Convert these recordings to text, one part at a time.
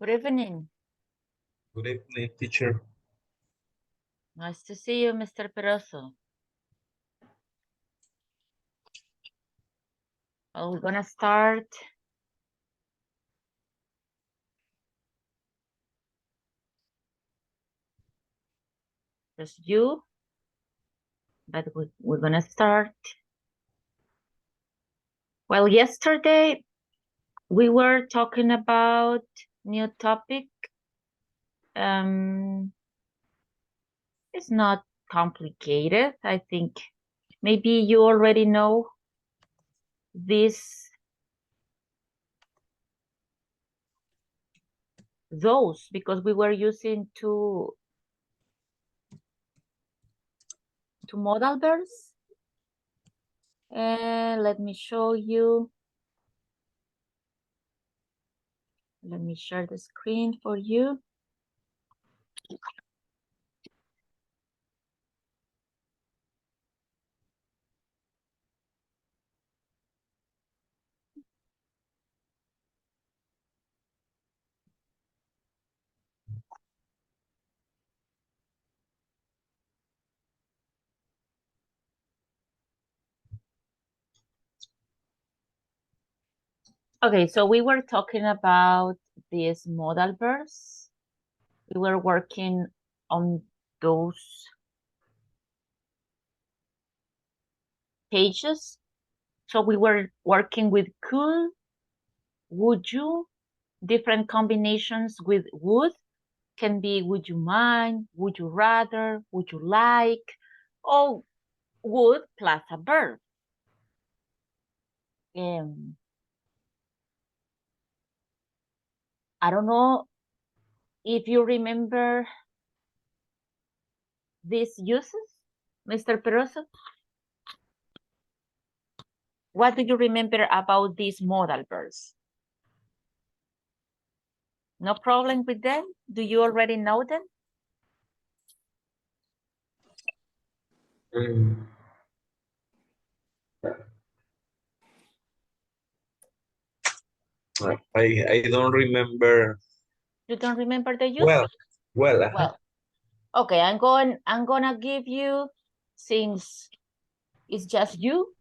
Good evening. Good evening, teacher. Nice to see you, Mr. Peroso. Well, we're gonna start. Just you, but we're gonna start. Well, yesterday we were talking about new topic. It's not complicated. I think maybe you already know those because we were using two modal verbs. And let me show you. Let me share the screen for you. Okay, so we were talking about these modal verbs. We were working on those pages. So we were working with could, would you, different combinations with would. Can be would you mind, would you rather, would you like, or would plus a verb. I don't know if you remember these uses, Mr. Peroso. What do you remember about these modal verbs? No problem with them? Do you already know them? I don't remember. You don't remember the use? Well, okay, I'm gonna give you, since it's just you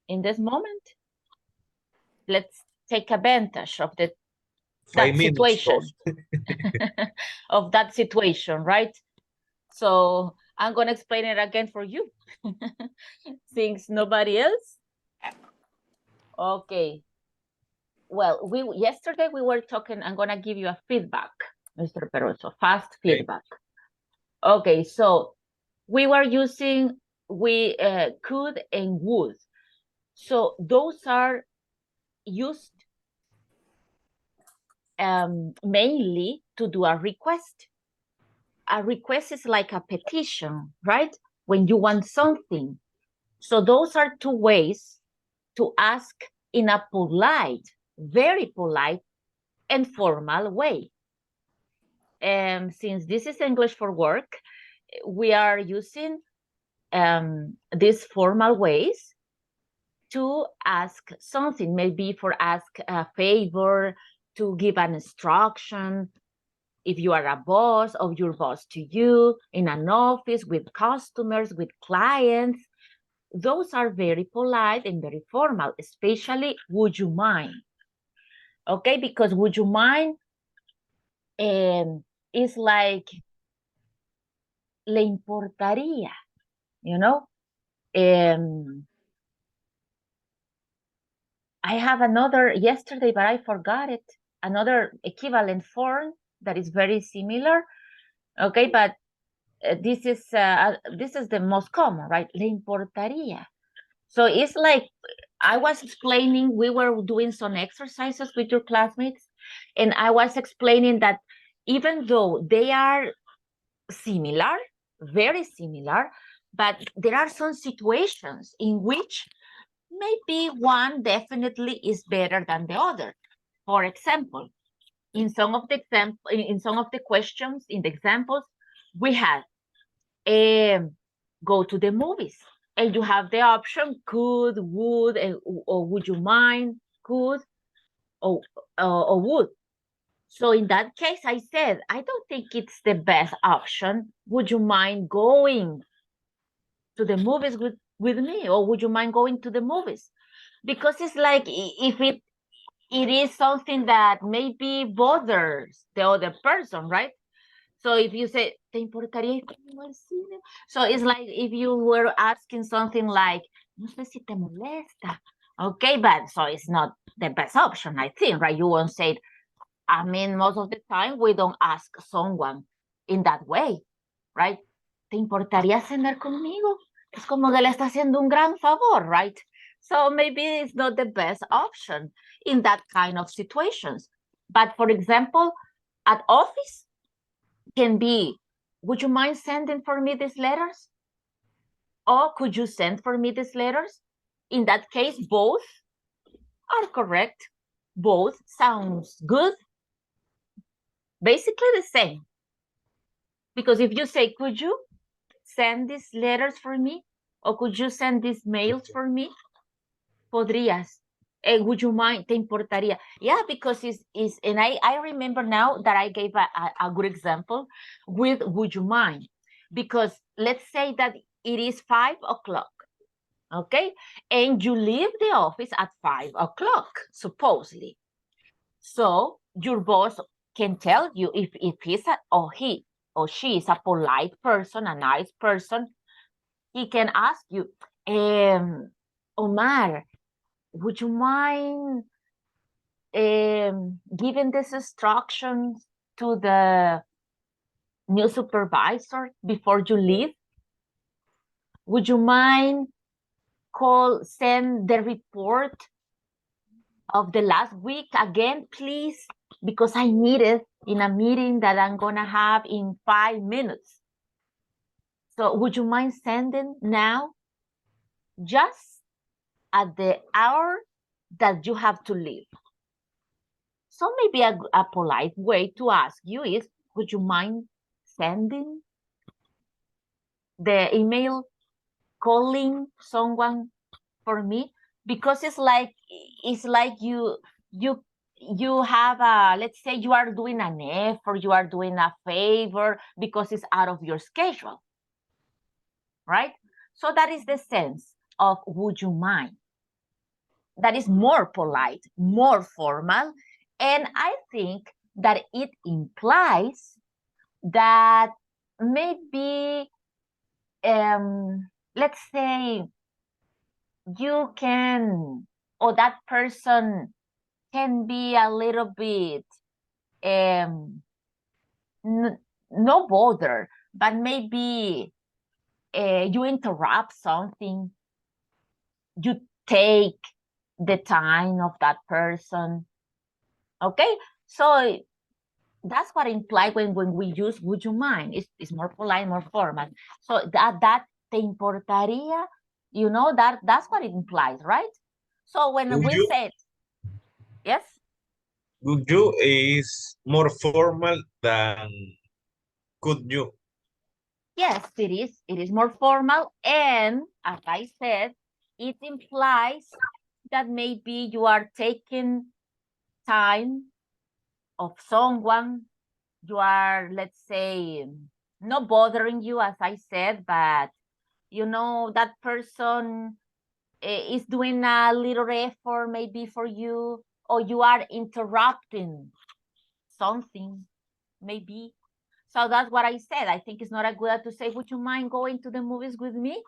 in this moment, let's take advantage of that situation. Of that situation, right? So I'm gonna explain it again for you. Since nobody else. Okay. Well, yesterday we were talking, I'm gonna give you a feedback, Mr. Peroso, fast feedback. Okay, so we were using could and would. So those are used mainly to do a request. A request is like a petition, right? When you want something. So those are two ways to ask in a polite, very polite and formal way. And since this is English for work, we are using these formal ways to ask something, maybe for ask a favor, to give an instruction. If you are a boss, or your boss to you, in an office, with customers, with clients, those are very polite and very formal, especially would you mind? Okay, because would you mind is like le importaría, you know? I have another yesterday, but I forgot it. Another equivalent form that is very similar. Okay, but this is the most common, right? Le importaría. So it's like I was explaining, we were doing some exercises with your classmates, and I was explaining that even though they are similar, very similar, but there are some situations in which maybe one definitely is better than the other. For example, in some of the questions, in the examples, we had go to the movies, and you have the option could, would, or would you mind, could, or would. So in that case, I said, I don't think it's the best option. Would you mind going to the movies with me? Or would you mind going to the movies? Because it's like if it is something that maybe bothers the other person, right? So if you say, ¿te importaría ir conmigo al cine? So it's like if you were asking something like, no sé si te molesta. Okay, but so it's not the best option, I think, right? You won't say, I mean, most of the time we don't ask someone in that way, right? ¿Te importaría cenar conmigo? Es como que le está haciendo un gran favor, right? So maybe it's not the best option in that kind of situations. But for example, at office can be, would you mind sending for me these letters? Or could you send for me these letters? In that case, both are correct. Both sounds good. Basically the same. Because if you say, could you send these letters for me? Or could you send these mails for me? Podrías. Would you mind? ¿Te importaría? Yeah, because it's and I remember now that I gave a good example with would you mind? Because let's say that it is 5 o'clock, okay? And you leave the office at 5 o'clock, supposedly. So your boss can tell you if he's he or she is a polite person, a nice person, he can ask you, Omar, would you mind giving this instructions to the new supervisor before you leave? Would you mind send the report of the last week again, please? Because I need it in a meeting that I'm gonna have in 5 minutes. So would you mind sending now? Just at the hour that you have to leave. So maybe a polite way to ask you is, would you mind sending the email, calling someone for me? Because it's like you have a, let's say you are doing an effort, you are doing a favor because it's out of your schedule, right? So that is the sense of would you mind. That is more polite, more formal, and I think that it implies that maybe, let's say, you can, or that person can be a little bit, no bother, but maybe you interrupt something, you take the time of that person, okay? So that's what implied when we use would you mind. It's more polite, more formal. So that te importaría, you know, that's what it implies, right? So when Would we you? said, yes? Would you is more formal than could you? Yes, it is. It is more formal. And as I said, it implies that maybe you are taking time of someone. You are, let's say, not bothering you, as I said, but you know, that person is doing a little effort maybe for you, or you are interrupting something, maybe. So that's what I said. I think it's not a good idea to say, would you mind going to the movies with me?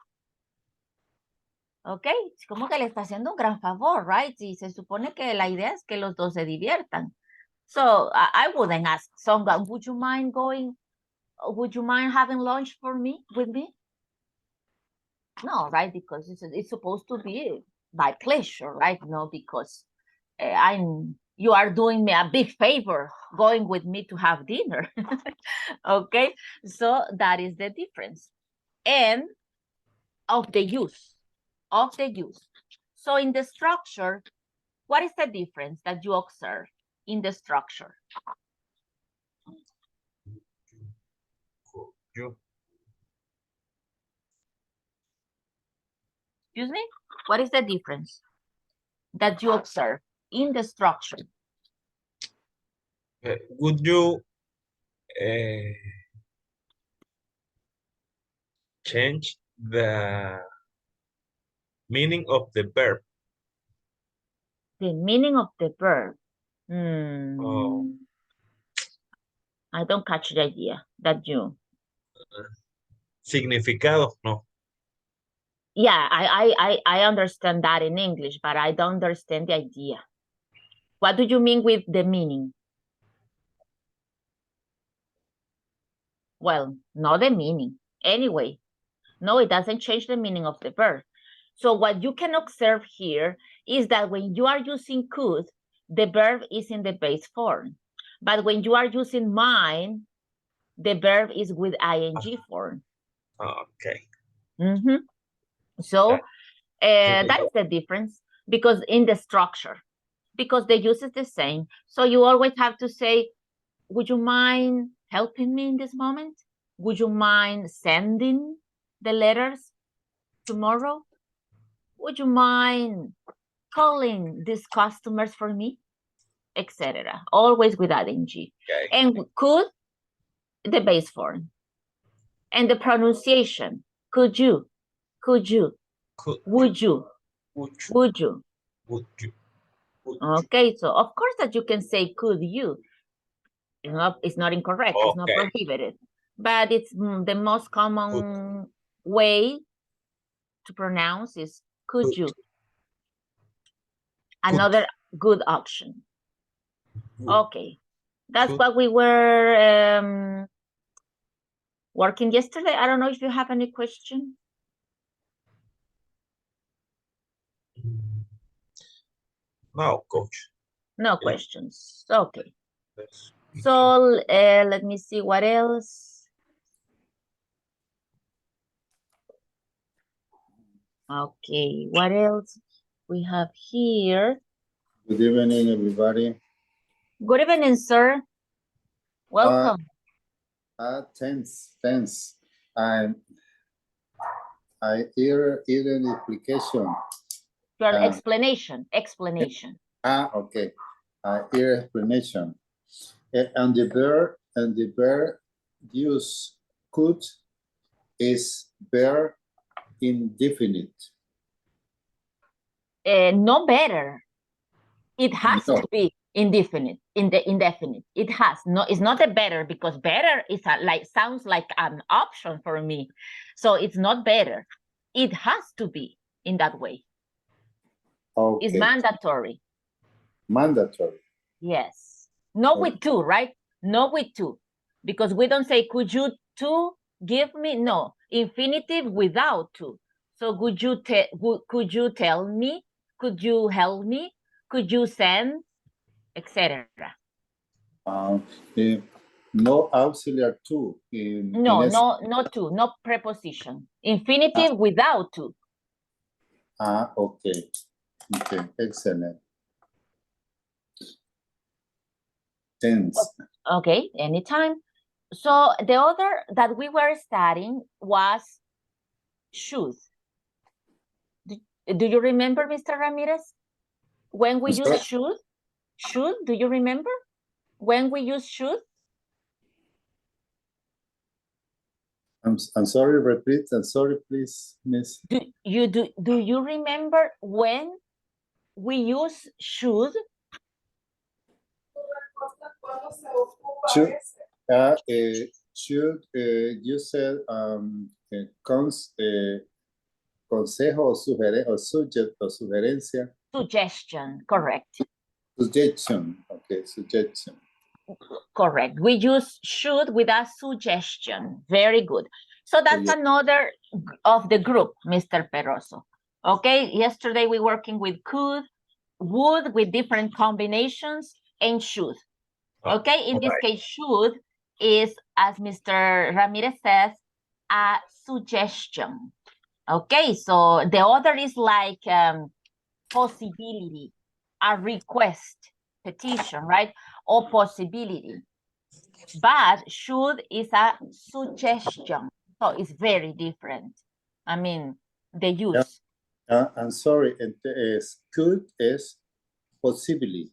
Ok, es como que le está haciendo un gran favor, right? Y se supone que la idea es que los dos se diviertan. So I wouldn't ask someone, would you mind going, would you mind having lunch with me? No, right? Because it's supposed to be by pleasure, right? No, because you are doing me a big favor going with me to have dinner. Okay, so that is the difference. And of the use. So in the structure, what is the difference that you observe in the structure? You. Excuse me? What is the difference that you observe in the structure? Would you change the meaning of the verb? The meaning of the verb. Oh, I don't catch the idea that you. significado, no. Yeah, I understand that in English, but I don't understand the idea. What do you mean with the meaning? Well, not the meaning. Anyway, no, it doesn't change the meaning of the verb. So what you can observe here is that when you are using could, the verb is in the base form. But when you are using mine, the verb is with ing form. Okay. So that is the difference, because in the structure, because the use is the same. So you always have to say, would you mind helping me in this moment? Would you mind sending the letters tomorrow? Would you mind calling these customers for me? Etc. Always with ing. Okay. And could, the base form. And the pronunciation, could you, would you, would you. Okay, so of course that you can say could you. It's not incorrect, okay. It's not prohibited, but it's the most common way to pronounce is could you. Another good option. Okay, that's what we were working yesterday. I don't know if you have any question. No, coach. No questions. Okay. So let me see what else. Okay, what else we have here? Good evening, everybody. Good evening, sir. Welcome. Thanks. I hear an application. Your explanation. Okay. I hear explanation. And the verb use could is verb indefinite. No better. It has to be indefinite. Indefinite. It has no. It's not a better, because better is sounds like an option for me. So it's not better. It has to be in that way. Okay. It's mandatory. Mandatory. Yes. Not with to, right? Not with to, because we don't say could you to give me. No, infinitive without to. So could you tell me? Could you help me? Could you send? Etc. No auxiliary to. No to, no preposition. Infinitive without to. Okay. Okay, excellent. Tense. Okay, anytime. So the other that we were studying was should. Do you remember, Mr. Ramirez? When we use should, do you remember? When we use should? I'm sorry, repeat. I'm sorry, please, miss. Do you remember when we use should? You said consejo o sugerencia. Suggestion, correct. Suggestion, okay, suggestion. Correct. We use should with a suggestion. Very good. So that's another of the group, Mr. Peroso. Okay, yesterday we working with could, would with different combinations, and should. Okay, in this case, should is, as Mr. Ramirez says, a suggestion. Okay, so the other is like possibility, a request, petition, right? Or possibility. But should is a suggestion. So it's very different. I mean, the use. I'm sorry, could is possibility.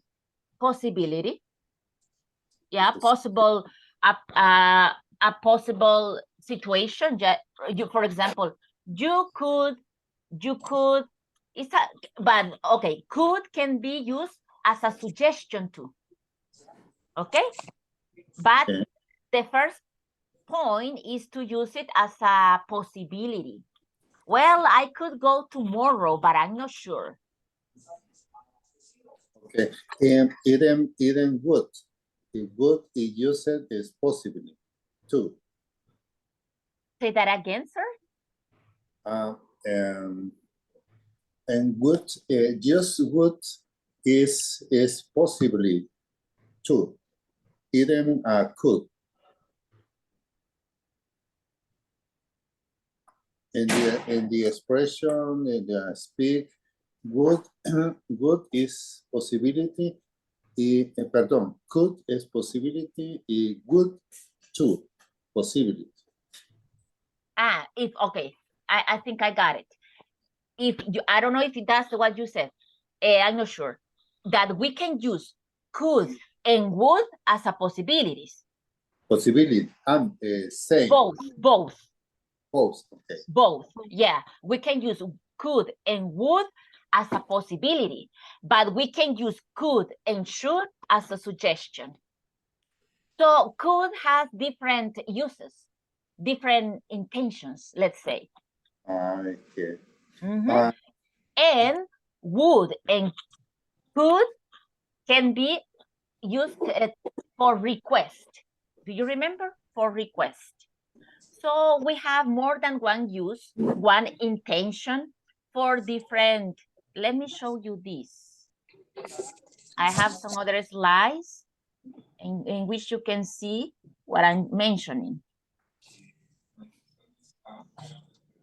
Possibility. Yeah, possible, a possible situation. You, for example, you could, it's a, but okay, could can be used as a suggestion too. Okay, but Okay. the first point is to use it as a possibility. Well, I could go tomorrow, but I'm not sure. Okay. Even would. It would is used as possibly too. Say that again, sir. And would just would is possibly too. Even could. In the expression, in the speak, would would is possibility. Perdón, could is possibility. Would too possibility. Okay, I think I got it. If you, I don't know if that's what you said. I'm not sure. That we can use could and would as a possibilities. Possibility and same. Both. Okay. Both. Yeah, we can use could and would as a possibility, but we can use could and should as a suggestion. So could has different uses, different intentions, let's say. Okay. And would and could can be used for request. Do you remember? For request. So we have more than one use, one intention for different. Let me show you this. I have some other slides in which you can see what I'm mentioning.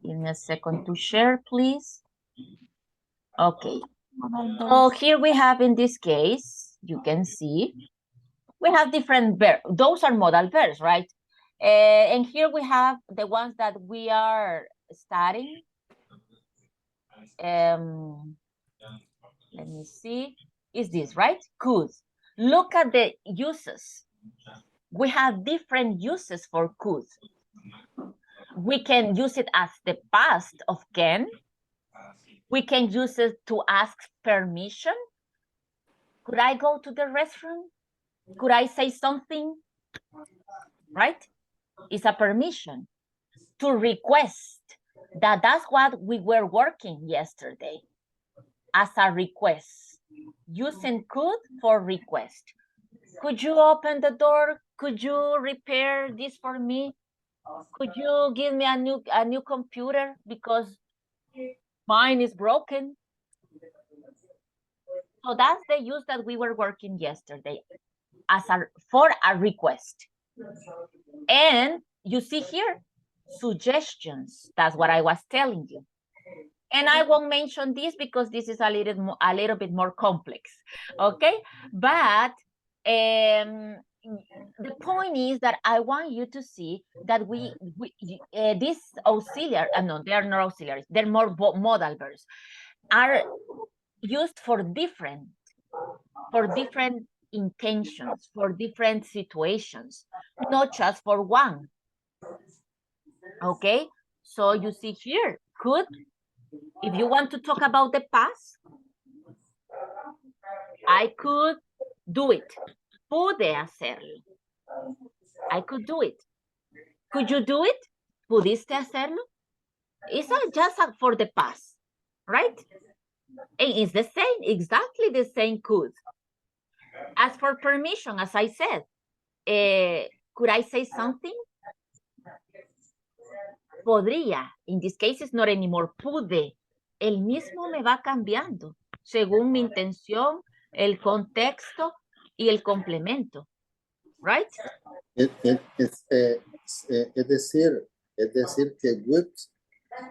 Give me a second to share, please. Okay. So here we have, in this case, you can see, we have different verbs. Those are modal verbs, right? And here we have the ones that we are studying. Let me see. Is this right? Could. Look at the uses. We have different uses for could. We can use it as the past of can. We can use it to ask permission. Could I go to the restroom? Could I say something? Right? It's a permission. To request. That's what we were working yesterday. As a request. Using could for request. Could you open the door? Could you repair this for me? Could you give me a new computer because mine is broken? So that's the use that we were working yesterday for a request. And you see here, suggestions. That's what I was telling you. And I won't mention this because this is a little bit more complex, okay? But the point is that I want you to see that these auxiliary, no, they are not auxiliaries, they're more modal verbs, are used for different intentions, for different situations, not just for one. Okay, so you see here, could, if you want to talk about the past, I could do it. Pude hacerlo. I could do it. Could you do it? ¿Pudiste hacerlo? It's just for the past, right? And it's the same, exactly the same could. As for permission, as I said, could I say something? Podría. In this case, it's not anymore pude. El mismo me va cambiando según mi intención, el contexto y el complemento. Right? Es decir que would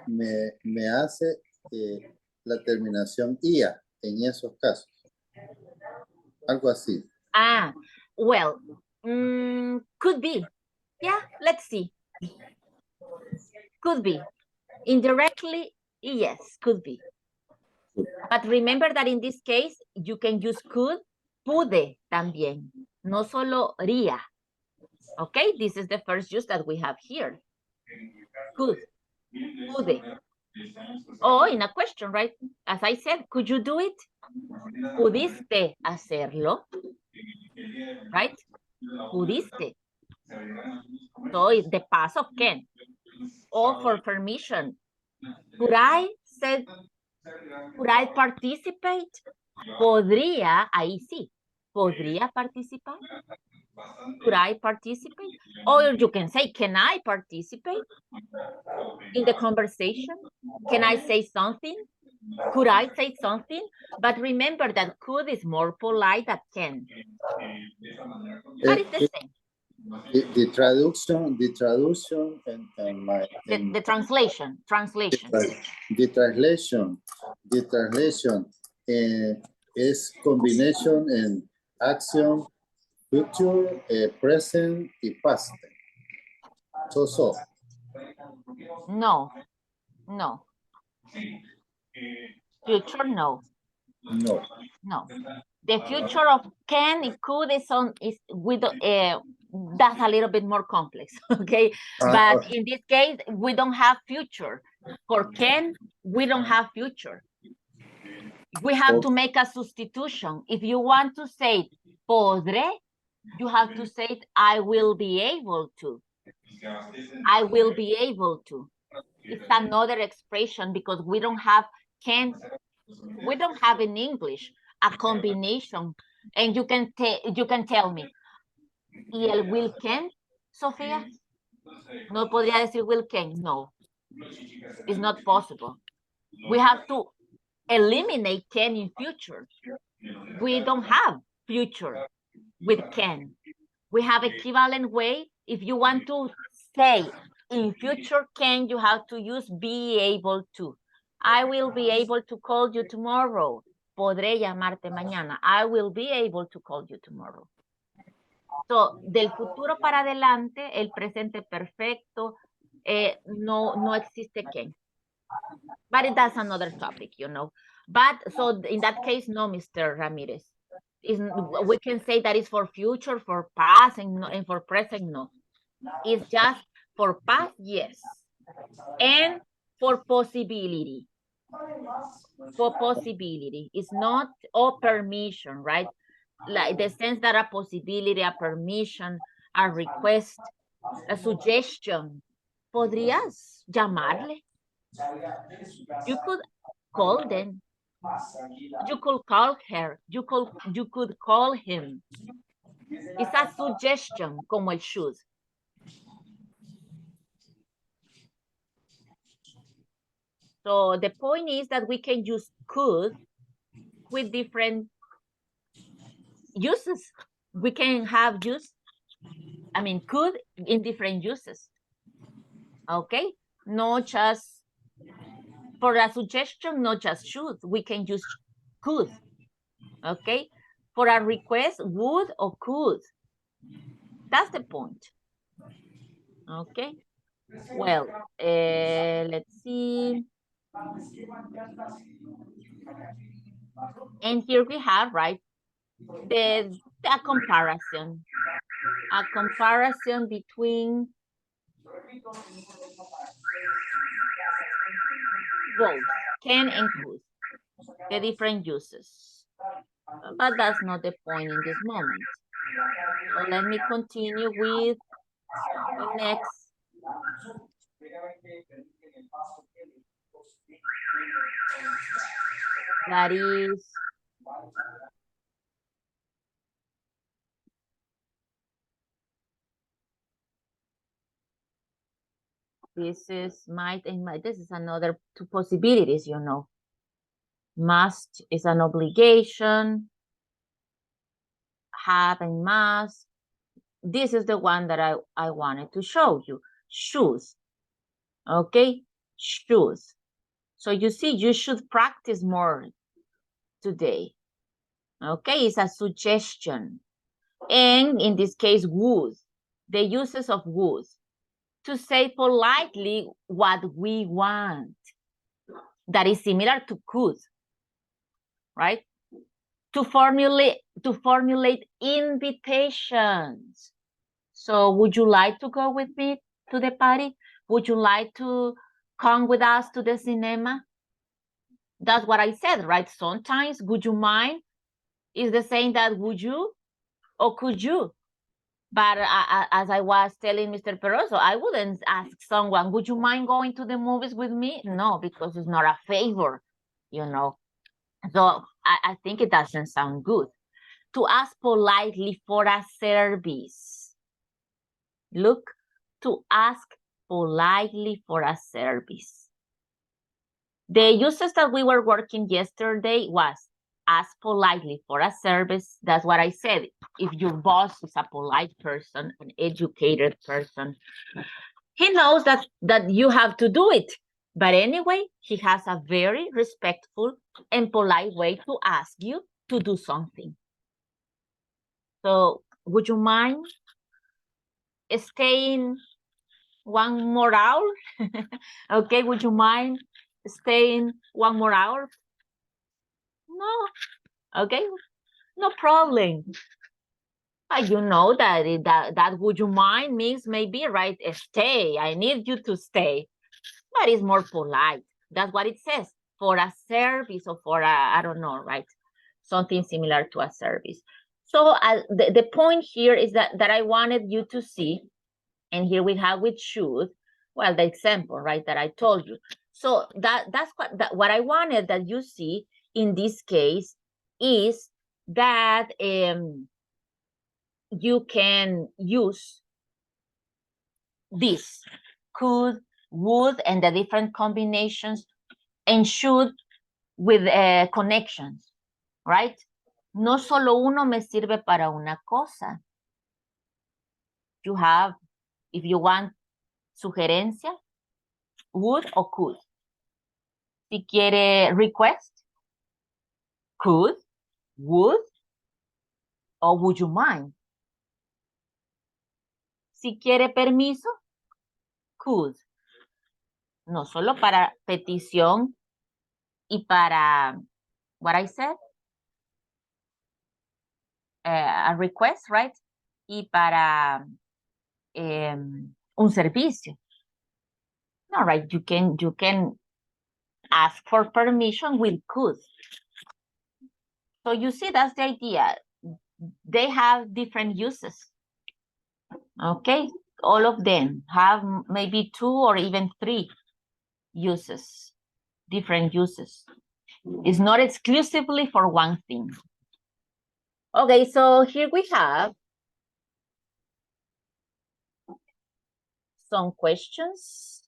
me hace la terminación ia en esos casos. Algo así. Well, could be. Yeah, let's see. Could be. Indirectly, yes, could be. But remember that in this case, you can use could, pude también. no solo ría. Okay, this is the first use that we have here. Could. Pude. Oh, in a question, right? As I said, could you do it? Pudiste hacerlo, right? Pudiste. So it's the past of can. Or for permission. Could I participate? Podría, ahí sí. ¿Podría participar? Could I participate? Or you can say, can I participate in the conversation? Can I say something? Could I say something? But remember that could is more polite than can. But it's the same. The traduction and my The translation. The translation is combination in action, future, present, y past. So. No. Future, no. No. The future of can and could is with that's a little bit more complex, okay? But in this case, we don't have future. For can, we don't have future. We have to make a substitution. If you want to say podré, you have to say I will be able to. I will be able to. It's another expression because we don't have can. We don't have in English a combination. And you can tell me, ¿y el will can, Sofía? No podría decir will can. No, it's not possible. We have to eliminate can in future. We don't have future with can. We have equivalent way. If you want to say in future can, you have to use be able to. I will be able to call you tomorrow. Podré llamarte mañana. I will be able to call you tomorrow. So, del futuro para adelante, el presente perfecto, no existe can. But that's another topic, you know. But so in that case, no, Mr. Ramirez. We can say that is for future, for past, and for present, no. It's just for past, yes. And for possibility. For possibility. It's not or permission, right? Like the sense that a possibility, a permission, a request, a suggestion. ¿Podrías llamarle? You could call them. You could call her. You could call him. It's a suggestion, como el should. So the point is that we can use could with different uses. We can have could in different uses. Okay? Not just for a suggestion, not just should. We can use could. Okay? For a request, would or could. That's the point. Okay? Well, let's see. And here we have, right, a comparison. A comparison between both can and could, the different uses. But that's not the point in this moment. So let me continue with the next. That is this is might and might. This is another two possibilities, you know. Must is an obligation. Have and must. This is the one that I wanted to show you. Shoes. Okay? Shoes. So you see, you should practice more today. Okay? It's a suggestion. And in this case, would. The uses of would. To say politely what we want. That is similar to could. Right? to formulate invitations. So would you like to go with me to the party? Would you like to come with us to the cinema? That's what I said, right? Sometimes would you mind is the same that would you or could you? But as I was telling Mr. Peroso, I wouldn't ask someone, would you mind going to the movies with me? No, because it's not a favor, you know. So I think it doesn't sound good. To ask politely for a service. Look, to ask politely for a service. The uses that we were working yesterday was ask politely for a service. That's what I said. If your boss is a polite person, an educated person, he knows that you have to do it. But anyway, he has a very respectful and polite way to ask you to do something. So would you mind staying one more hour? Okay, would you mind staying one more hour? No, okay, no problem. You know that would you mind means maybe, right, stay. I need you to stay. But it's more polite. That's what it says. For a service or for a, I don't know, right? Something similar to a service. So the point here is that I wanted you to see, and here we have with should, well, the example, right, that I told you. So that's what I wanted that you see in this case is that you can use this could, would, and the different combinations, and should with connections, right? No solo uno me sirve para una cosa. You have, if you want sugerencia, would or could. Si quiere request, could, would, or would you mind? Si quiere permiso, could. No solo para petición y para, what I said, a request, right? Y para un servicio. No, right? You can ask for permission with could. So you see, that's the idea. They have different uses. Okay, all of them have maybe 2 or even 3 uses, different uses. It's not exclusively for one thing. Okay, so here we have some questions.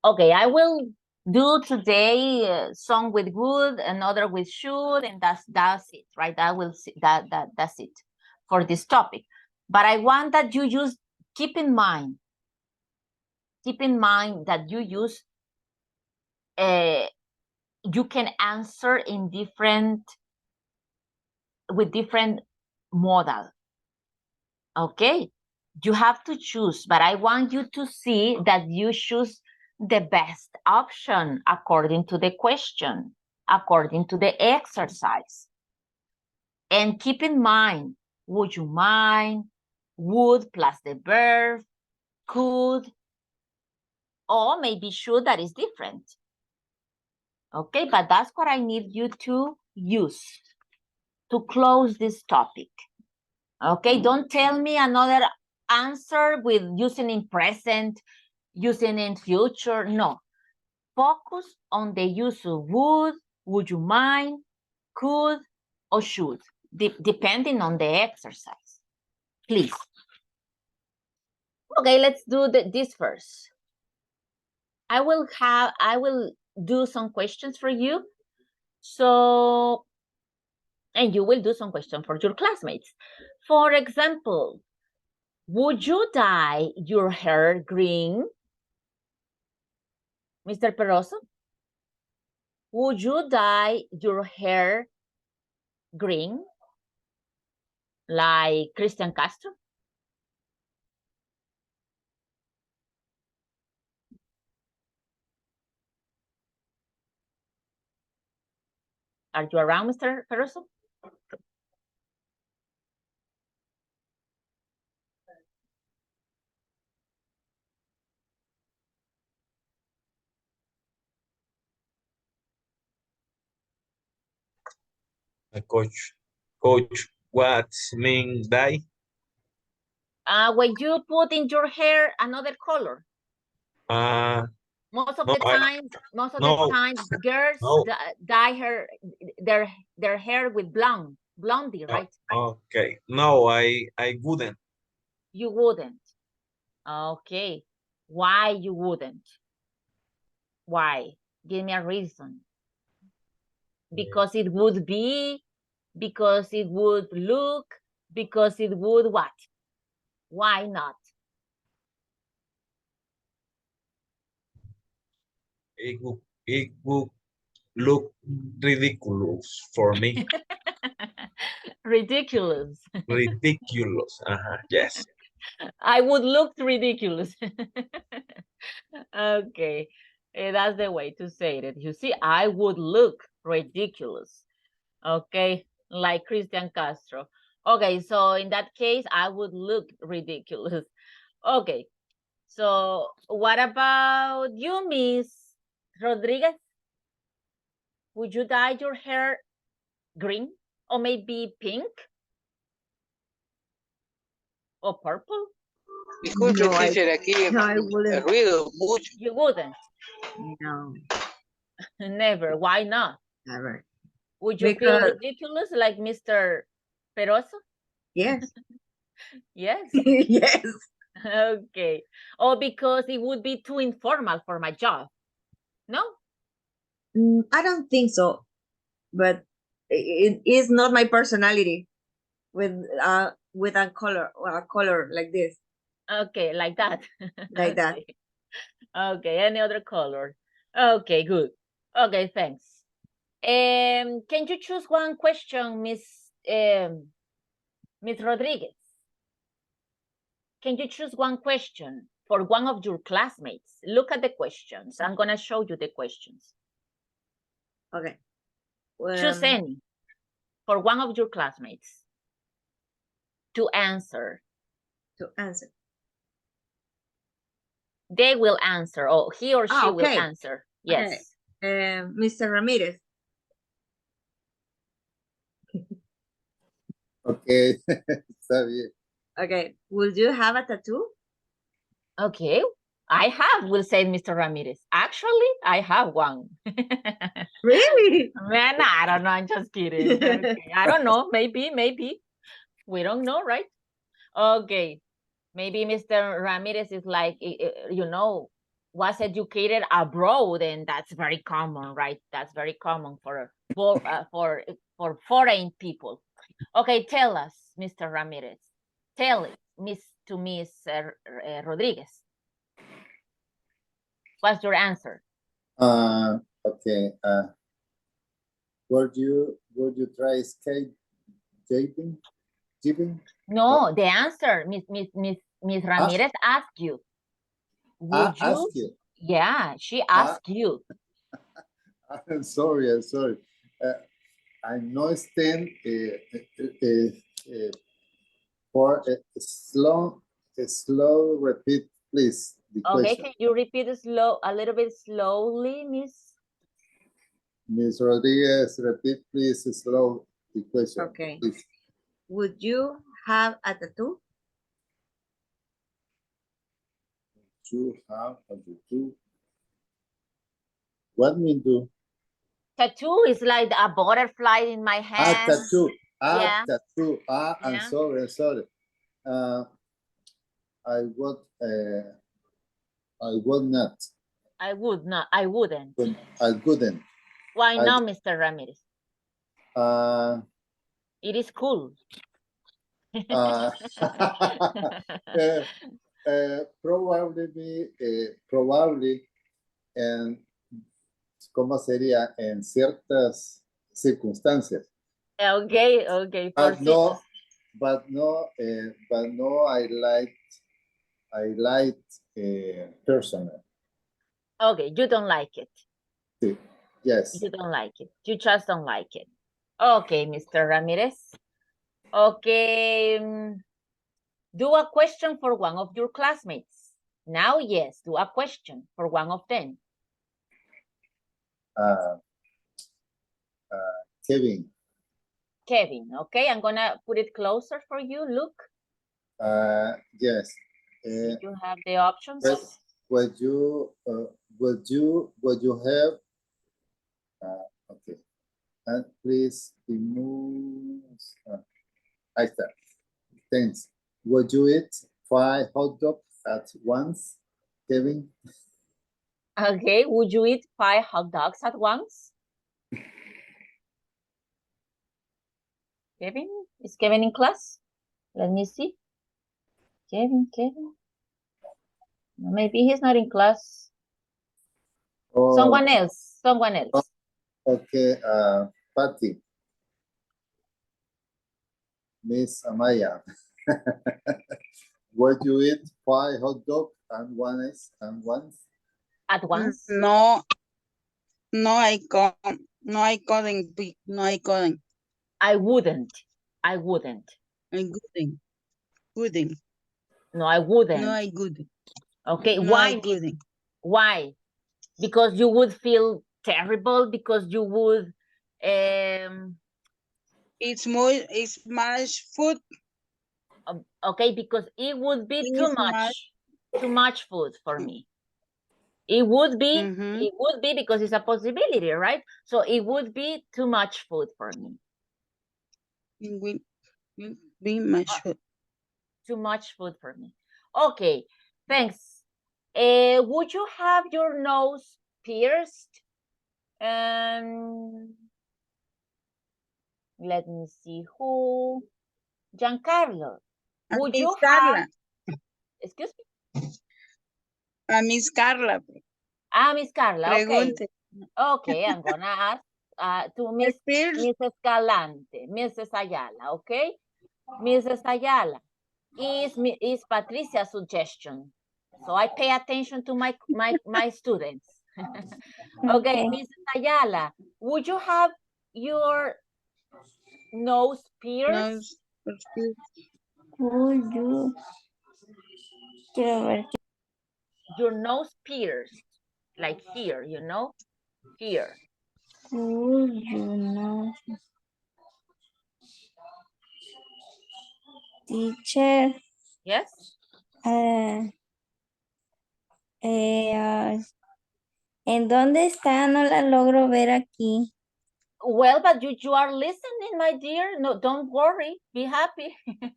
Okay, I will do today some with would, another with should, and that's it, right? That's it for this topic. But I want that you use, keep in mind that you use, you can answer in with different modal. Okay, you have to choose, but I want you to see that you choose the best option according to the question, according to the exercise. And keep in mind, would you mind, would plus the verb, could, or maybe should that is different. Okay, but that's what I need you to use to close this topic. Okay, don't tell me another answer with using in present, using in future. No, focus on the use of would you mind, could, or should, depending on the exercise. Please. Okay, let's do this first. I will do some questions for you. So, and you will do some questions for your classmates. For example, would you dye your hair green? Mr. Peroso? Would you dye your hair green? Like Christian Castro? Are you around, Mr. Peroso? Coach, what mean die? When you put in your hair another color. Most of No, the time, girls no. dye their hair with blondie, right? Okay. No, I wouldn't. You wouldn't. Okay. Why you wouldn't? Why? Give me a reason. Because it would be, because it would look, because it would what? Why not? It would look ridiculous for me. Ridiculous. Ridiculous. Yes. I would look ridiculous. Okay. That's the way to say it. You see, I would look ridiculous. Okay. Like Christian Castro. Okay. So in that case, I would look ridiculous. Okay. So what about you, Miss Rodriguez? Would you dye your hair green or maybe pink or purple? Disculpe, No, teacher, aquí no, I el wouldn't. ruido mucho. You wouldn't. No, Never. Why not? never. Would you feel Because ridiculous like Mr. Peroso? yes, Yes. yes. Okay. Or because it would be too informal for my job. No? I don't think so, but it is not my personality with a color like this, Okay, like that. like that. Okay. Okay, any other color? Okay, good. Okay, thanks. Can you choose one question, Miss Rodriguez? Can you choose one question for one of your classmates? Look at the questions. I'm gonna show you the questions. Okay. Choose any for one of your classmates to answer. To answer. They will answer, or he or she will Okay. answer. Yes. Okay. Mr. Ramirez. Okay, está bien. Okay. Would you have a tattoo? Okay. I have, will say Mr. Ramirez. Actually, I have one. Really? Man, I don't know. I'm just kidding. Okay. I don't know. Maybe. We don't know, right? Okay. Maybe Mr. Ramirez is like, was educated abroad, and that's very common, right? That's very common for foreign people. Okay, tell us, Mr. Ramirez. Tell it, Miss Rodriguez. What's your answer? Okay. Would you try skating? Giving? No, the answer, Miss Ramirez asked you. Would you? Ask you. Yeah, she asked you. I'm sorry. I no stand for a slow repeat, please. The Okay, question. can you repeat a little bit slowly, Miss? Ms. Rodriguez, repeat please slow the question. Okay. Please. Would you have a tattoo? You have a tattoo. What mean do? Tattoo is like a butterfly in my hand. Tattoo. Yeah. Tattoo. I'm Yeah. sorry. I would not. I would not. I wouldn't. I wouldn't. Why not, Mr. Ramirez? It is cool. Probably en cómo sería en ciertas circunstancias. Okay. But no, I like personal. Okay, you don't like it. Sí. Yes. You don't like it. You just don't like it. Okay, Mr. Ramirez. Okay. Do a question for one of your classmates. Now, yes, do a question for one of them. Kevin. Kevin, okay? I'm gonna put it closer for you. Look, Yes. you have the options. Would you have okay, and please remove I start. Thanks. Would you eat 5 hot dogs at once, Kevin? Okay, would you eat 5 hot dogs at once? Kevin, is Kevin in class? Let me see. Kevin. Maybe he's not in class. Oh, Someone else. okay, Patty. Miss Amaya. Would you eat 5 hot dogs and once? At once? No, I couldn't. No, I couldn't. I wouldn't. I couldn't. No, I wouldn't. No, I couldn't. Okay, No, why? I couldn't. Why? Because you would feel terrible, because you would It's much food. okay, because it would be It's too much food for me. It would be Mm-hmm. it would be because it's a possibility, right? So it would be too much food for me. It will be much food. Too much food for me. Okay, thanks. Would you have your nose pierced? Let me see who. Giancarlo. Would you have? Excuse me. Miss Carla. Miss Carla. Okay. Pregunte. Okay, I'm gonna ask to Mrs. Galante, Mrs. Ayala. Okay, Mrs. Ayala is Patricia's suggestion, so I pay attention to my students. Okay, Mrs. Ayala, would you have your nose pierced? Would you? Your nose pierced, like here, you know, here. Would you know? Teacher. Yes. ¿En dónde está? No la logro ver aquí. Well, but you are listening, my dear. No, don't worry. Be happy.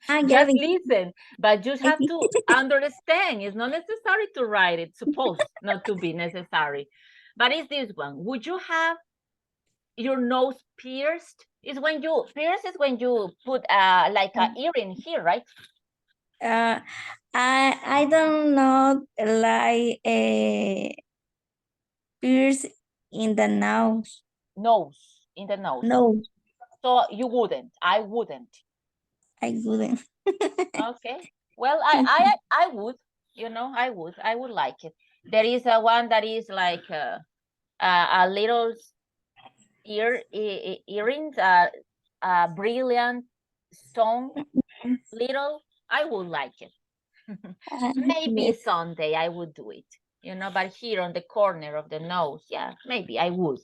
Ya Just listen. But you have to understand. It's not necessary to write. It's supposed not to be necessary. But it's this one. Would you have your nose pierced? Is when you put like an earring here, right? I don't know, like pierce in the nose. Nose, in the nose. No. So you wouldn't. I wouldn't. I wouldn't. Okay. Well, I would. You know, I would like it. There is a one that is like a little earrings, a brilliant stone, little. I would like it. Maybe someday I would do it, you know, but here on the corner of the nose, yeah, maybe I would.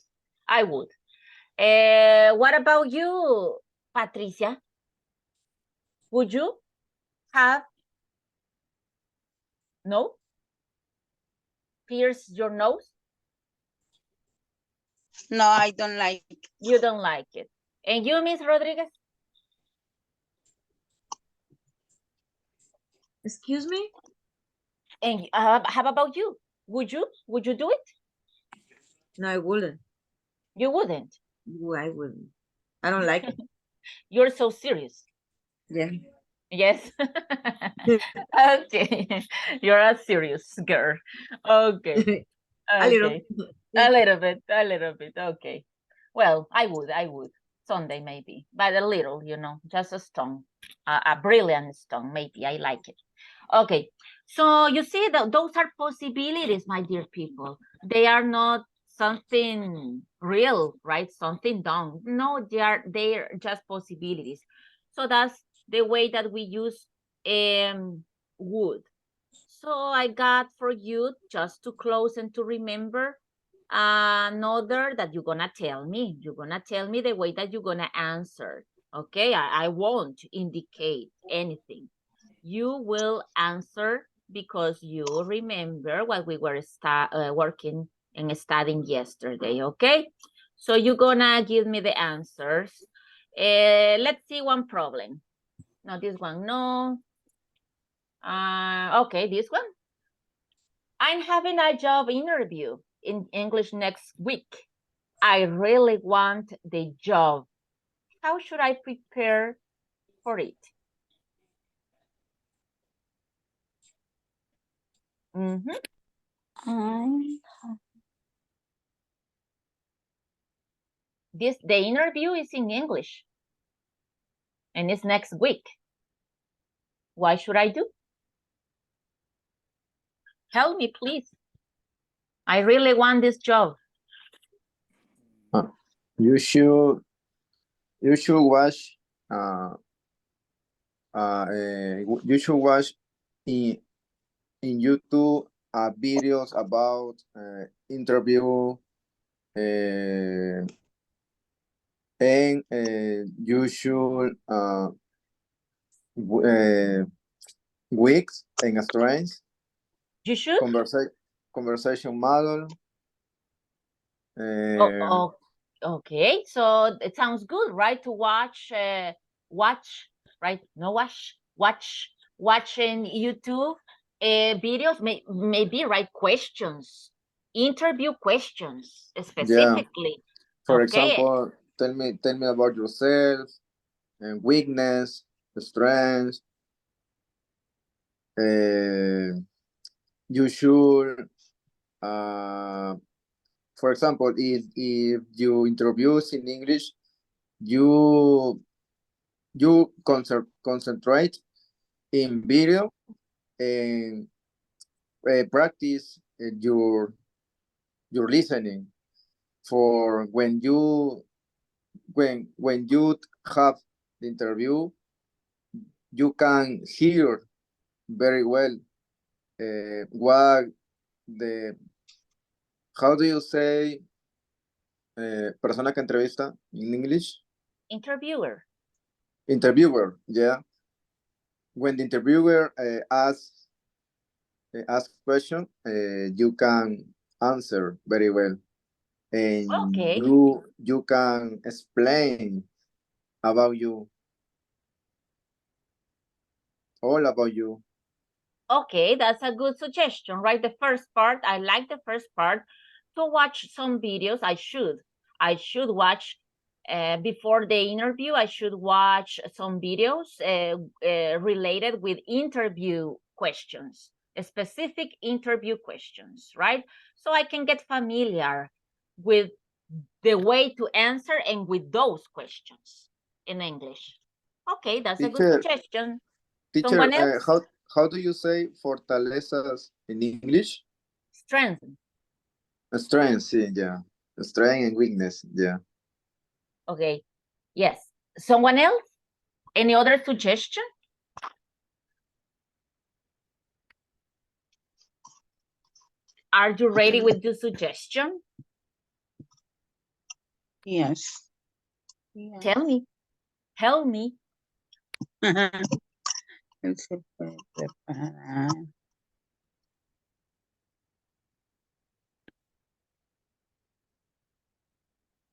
What about you, Patricia? Would you have no? Pierce your nose? No, I don't like it. You don't like it. And you, Miss Rodriguez? Excuse me? And how about you? Would you do it? No, I wouldn't. You wouldn't? No, I wouldn't. I don't like it. You're so serious. Yeah. Yes. Okay. You're a serious girl. Okay. A little. A little bit. Okay. Well, I would. Someday maybe. But a little, you know, just a stone. A brilliant stone, maybe. I like it. Okay. So you see that those are possibilities, my dear people. They are not something real, right? Something done. No, they're just possibilities. So that's the way that we use would. So I got for you, just to close and to remember, another that you're gonna tell me. You're gonna tell me the way that you're gonna answer. Okay, I won't indicate anything. You will answer because you remember what we were working and studying yesterday, okay? So you're gonna give me the answers. Let's see one problem. No, this one, no. Okay, this one. I'm having a job interview in English next week. I really want the job. How should I prepare for it? Mm-hmm. The interview is in English and it's next week. What should I do? Help me, please. I really want this job. You should watch you should watch in YouTube videos about interview and you should weeks and strengths You should? conversation model. Okay, so it sounds good, right? To watch, right? No, watching YouTube videos, maybe write questions, interview questions specifically. Yeah. For Okay. example, tell me about yourself and weakness, strengths. You should, for example, if you introduce in English, you concentrate in video and practice your listening for when you have the interview, you can hear very well what the, how do you say persona que entrevista in English? Interviewer. Interviewer, yeah. When the interviewer asks question, you can answer very well, and Okay. you can explain about you, all about you. Okay, that's a good suggestion, right? The first part, I like the first part. To watch some videos, I should watch before the interview. I should watch some videos related with interview questions, specific interview questions, right? So I can get familiar with the way to answer and with those questions in English. Okay, that's a good suggestion. Teacher, Someone else? how do you say fortalezas in English? Strength. Strength, sí, yeah. Strength and weakness, yeah. Okay, yes. Someone else? Any other suggestion? Are you ready with the suggestion? Yes. Tell me. Help me.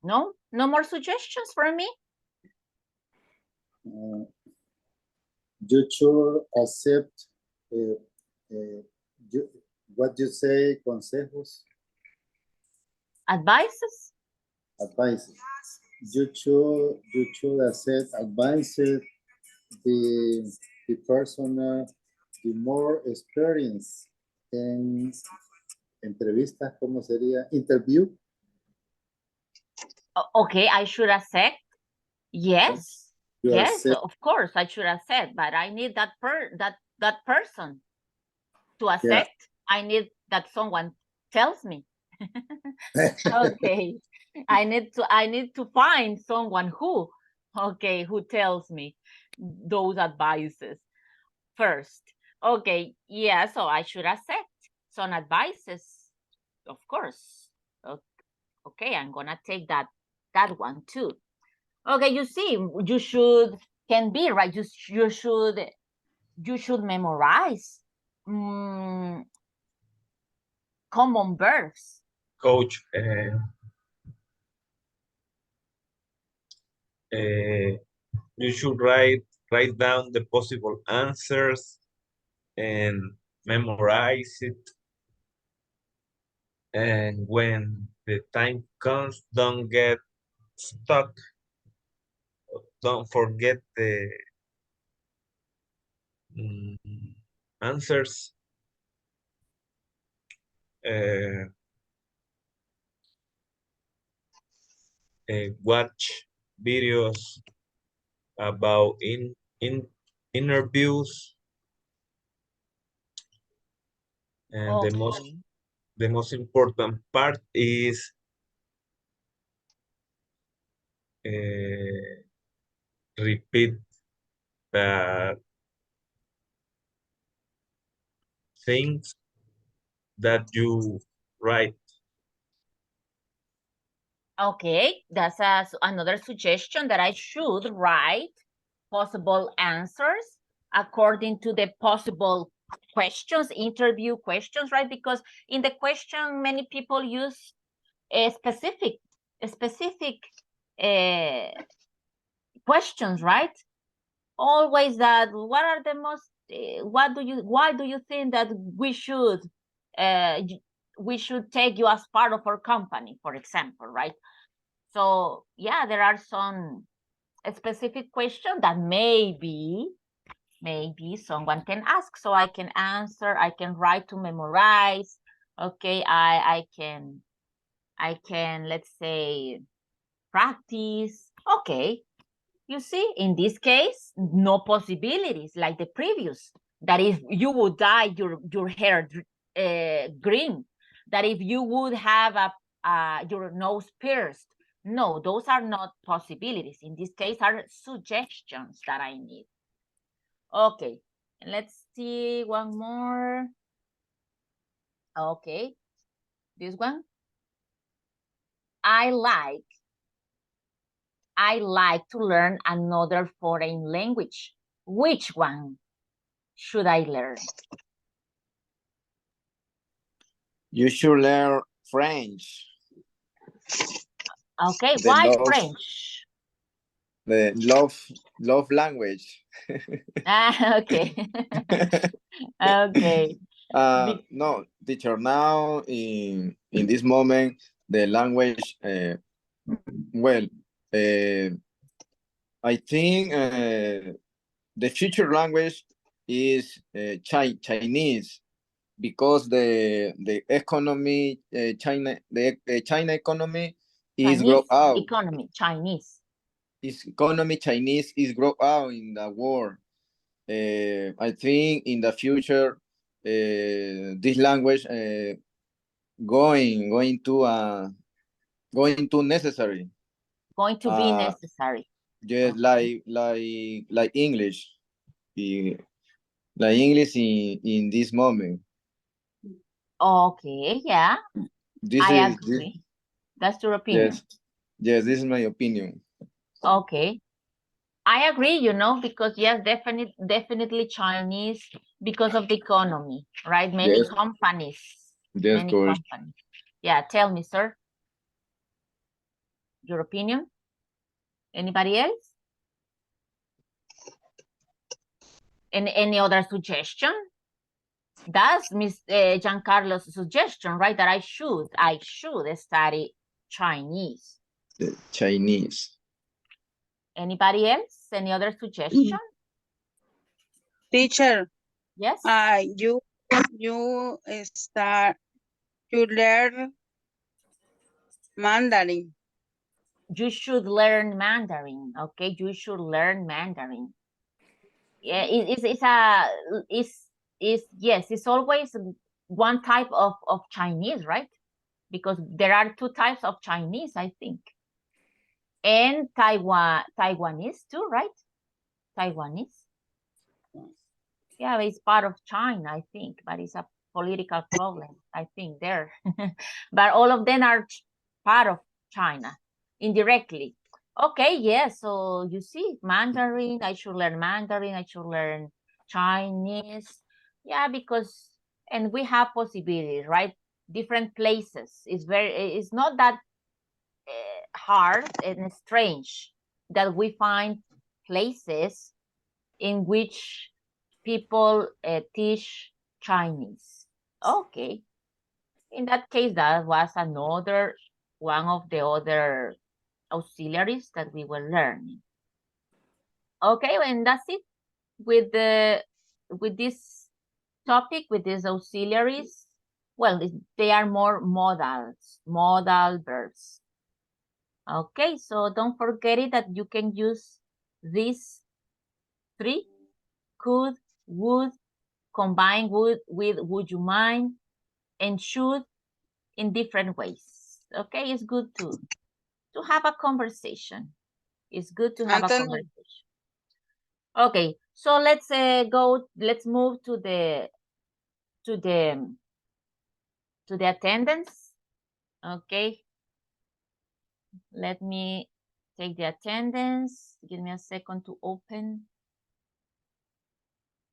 No? No more suggestions for me? You should accept what you say, consejos, Advices? advices. You should accept advices, the person, the more experience en entrevistas, ¿cómo sería? Interview. Okay, I should accept. Yes. You Yes, accept. of course, I should accept, but I need that person to accept. Yeah. I need that someone tells me. Okay. I need to find someone who tells me those advices first. Okay, yeah, so I should accept some advices, of course. Okay, I'm gonna take that one too. Okay, you see, can be right. You should memorize common verbs. Coach, you should write down the possible answers and memorize it. And when the time comes, don't get stuck. Don't forget the answers. Watch videos about in interviews, and Okay. the most important part is repeat the things that you write. Okay, that's another suggestion, that I should write possible answers according to the possible questions, interview questions, right? Because in the question, many people use a specific questions, right? Always that, what are the most, why do you think that we should take you as part of our company, for example, right? So yeah, there are some specific questions that maybe someone can ask, so I can answer, I can write to memorize. Okay, I can, let's say, practice. Okay, you see, in this case, no possibilities like the previous, that if you would dye your hair green, that if you would have your nose pierced. No, those are not possibilities. In this case, are suggestions that I need. Okay, let's see one more. Okay, this one. I like to learn another foreign language. Which one should I learn? You should learn French. Okay, The why love, French? the love language. Okay. Okay. No, teacher, now in this moment, the language, well, I think the future language is Chinese, because the economy, China economy is grow Chinese out. economy, Chinese. Chinese is grow out in the world. I think in the future, this language going to necessary. Going to be necessary. Yes, Okay. like English, like English in this moment. Okay, yeah, This I is agree. That's your opinion. yes, this is my opinion. Okay. I agree, because yes, definitely Chinese, because of the economy, right? Many Yes. companies. Yes, Many correct. companies. Yeah, tell me, sir. Your opinion? Anybody else? Any other suggestion? That's Miss Giancarlo's suggestion, right? That I should study Chinese. The Chinese. Anybody else? Any other suggestion? Teacher, Yes. you start to learn Mandarin. You should learn Mandarin. Okay, you should learn Mandarin. Yeah, yes, it's always one type of Chinese, right? because there are two types of Chinese, I think. And Taiwanese too, right? Taiwanese. Yeah, it's part of China, I think, but it's a political problem, I think, there. But all of them are part of China, indirectly. Okay, yeah, so you see, Mandarin, I should learn Mandarin, I should learn Chinese. Yeah, because, and we have possibilities, right? Different places. It's not that hard and strange that we find places in which people teach Chinese. Okay. In that case, that was another one of the other auxiliaries that we were learning. Okay, and that's it with this topic, with these auxiliaries. Well, they are more modal verbs. Okay, so don't forget it that you can use these three: could, would, combine with would you mind, and should in different ways. Okay, it's good to have a conversation. It's good to have a Anthony, conversation. Okay, so let's move to the attendance. Okay, let me take the attendance. Give me a second to open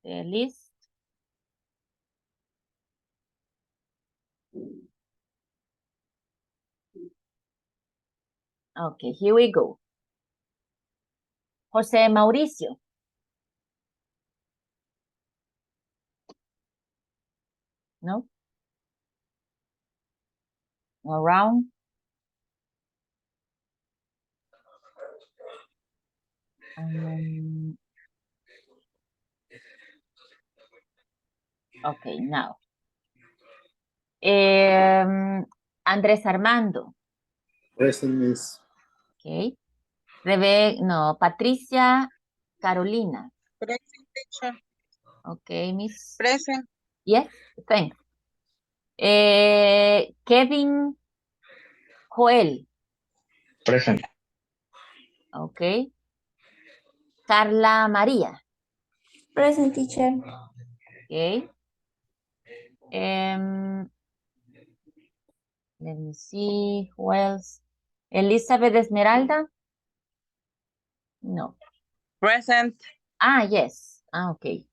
the list. Okay, here we go. Jose Mauricio. No? Around? Okay, now. Andrés Armando. Present, Miss. Okay. Patricia Carolina. present teacher, Okay, Miss. present, Yes, thanks. Kevin Joel. Present. Okay. Carla María. Present, teacher. Okay. Let me see who else. Elizabeth Esmeralda. No. present, Yes. Okay.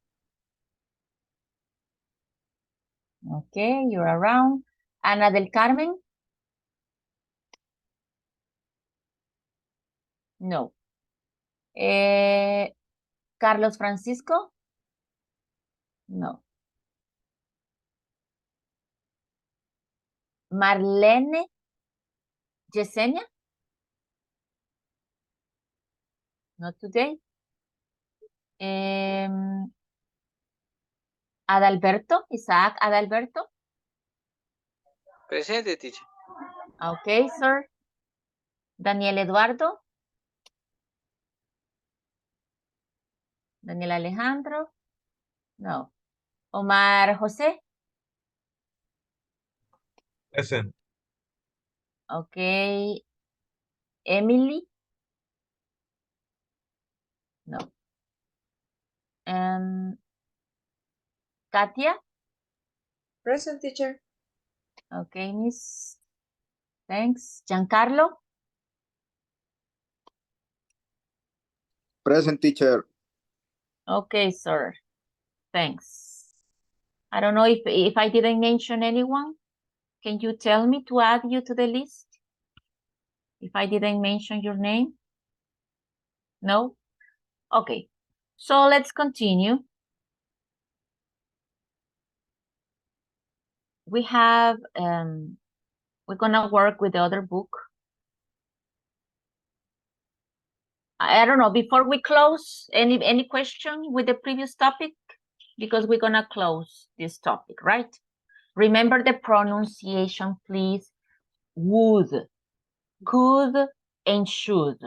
Okay, you're around. Ana del Carmen. No. Carlos Francisco. No. Marlene Yesenia. Not today. Adalberto, Isaac Adalberto. Presente, teacher. Okay, sir. Daniel Eduardo. Daniel Alejandro. No. Omar José. Present. Okay. Emily. No. Katia. Present, teacher. Okay, Miss. Thanks. Giancarlo. Present, teacher. Okay, sir. Thanks. I don't know if I didn't mention anyone. Can you tell me to add you to the list? If I didn't mention your name? No? Okay. So let's continue. We have, we're gonna work with the other book. I don't know, before we close, any question with the previous topic? Because we're gonna close this topic, right? Remember the pronunciation, please. Would, could, and should.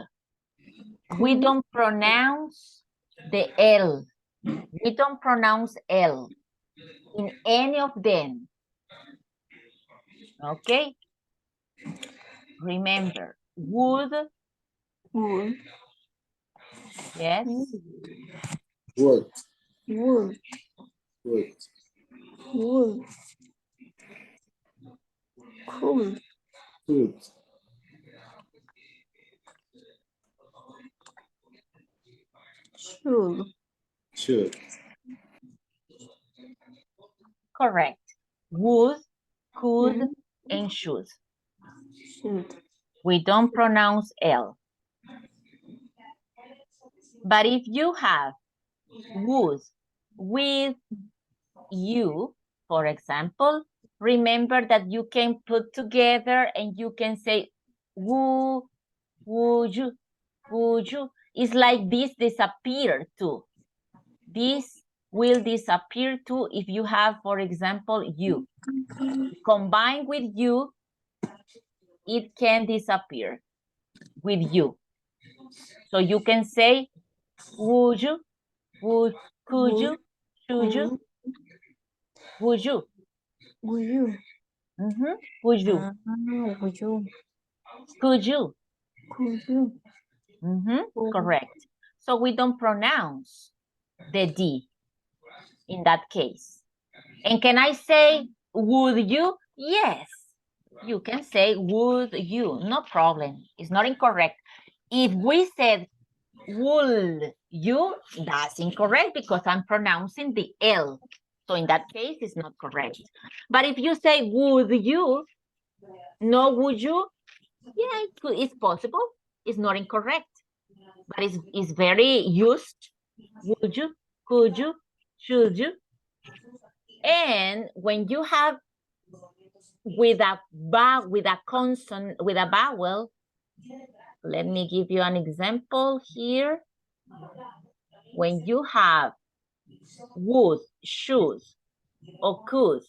We don't pronounce the L. We don't pronounce L in any of them. Okay? Remember, would, Would. yes, Would. Would. Would. Would. Could. Could. Should. Should. correct. Would, could, Mhm. and should. Should. We don't pronounce L. But if you have would with you, for example, remember that you can put together and you can say would you, would you. It's like this disappear too. This will disappear too if you have, for example, you. Combined with you, it can disappear with you. So you can say, would you, could you, should you, would you? Would you? Would you? Would you? Could you? Could you? Correct. So we don't pronounce the D in that case. And can I say, would you? Yes, you can say, would you? No problem. It's not incorrect. If we said, would you? That's incorrect because I'm pronouncing the L. So in that case, it's not correct. But if you say, would you? No, would you? Yeah, it's possible. It's not incorrect. But it's very used. Would you? Could you? Should you? And when you have with a consonant, with a vowel, let me give you an example here. When you have would, should, or could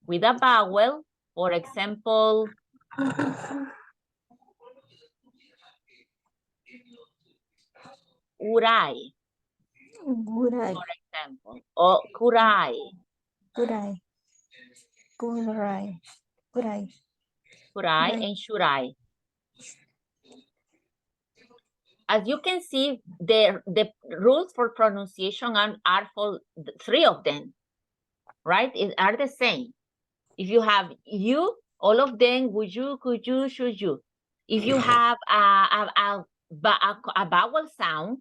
with a vowel, for example, would I, Would I? for example, or could I, Could I? Could I? Could I? could I, and should I. As you can see, the rules for pronunciation are for three of them, right? Are the same. If you have you, all of them, would you, could you, should you. If you have a vowel sound,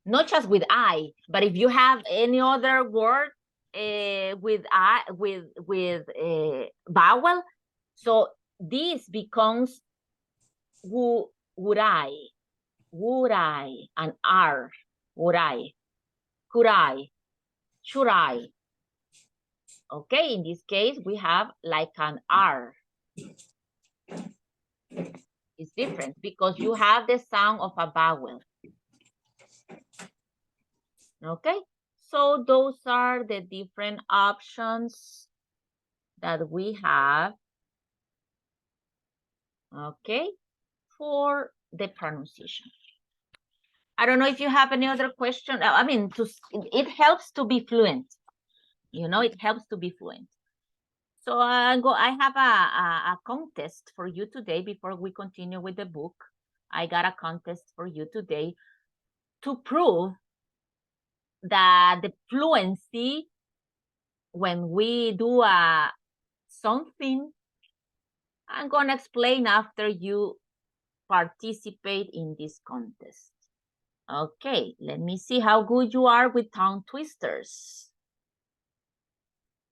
not just with I, but if you have any other word with vowel, so this becomes would I, and are, would I, could I, should I. Okay, in this case, we have like an R. It's different because you have the sound of a vowel. Okay, so those are the different options that we have, okay, for the pronunciation. I don't know if you have any other question. I mean, it helps to be fluent. You know, it helps to be fluent. So I have a contest for you today before we continue with the book. I got a contest for you today to prove that the fluency, when we do something, I'm going to explain after you participate in this contest. Okay, let me see how good you are with tongue twisters.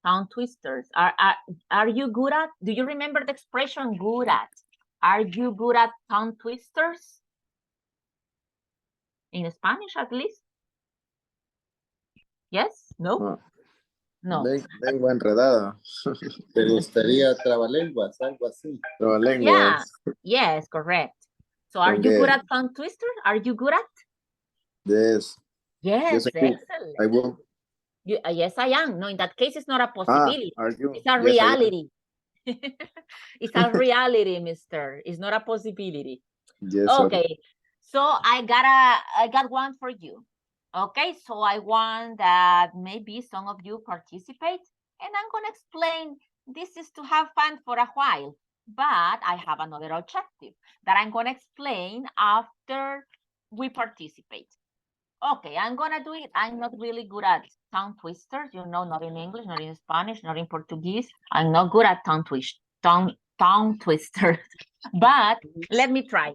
Tongue twisters. Are you good at? Do you remember the expression good at? Are you good at tongue twisters? In Spanish, at least? Yes? No? No. Lengua enredada. ¿Te gustaría trabalenguas? Algo así. Trabalenguas. Yeah. Yes, correct. So are you good at tongue twisters? Are you good at? Yes. Yes, Yes, excellent. I will. Yes, I am. No, in that case, it's not a possibility. Are you? It's a Yes, I am. reality. It's a reality, mister. It's not a possibility. Yes, okay. So I got one for you. Okay, so I want that maybe some of you participate, and I'm gonna explain. This is to have fun for a while. but I have another objective that I'm going to explain after we participate. Okay, I'm going to do it. I'm not really good at tongue twisters, you know, not in English, not in Spanish, not in Portuguese. I'm not good at tongue twisters, but let me try.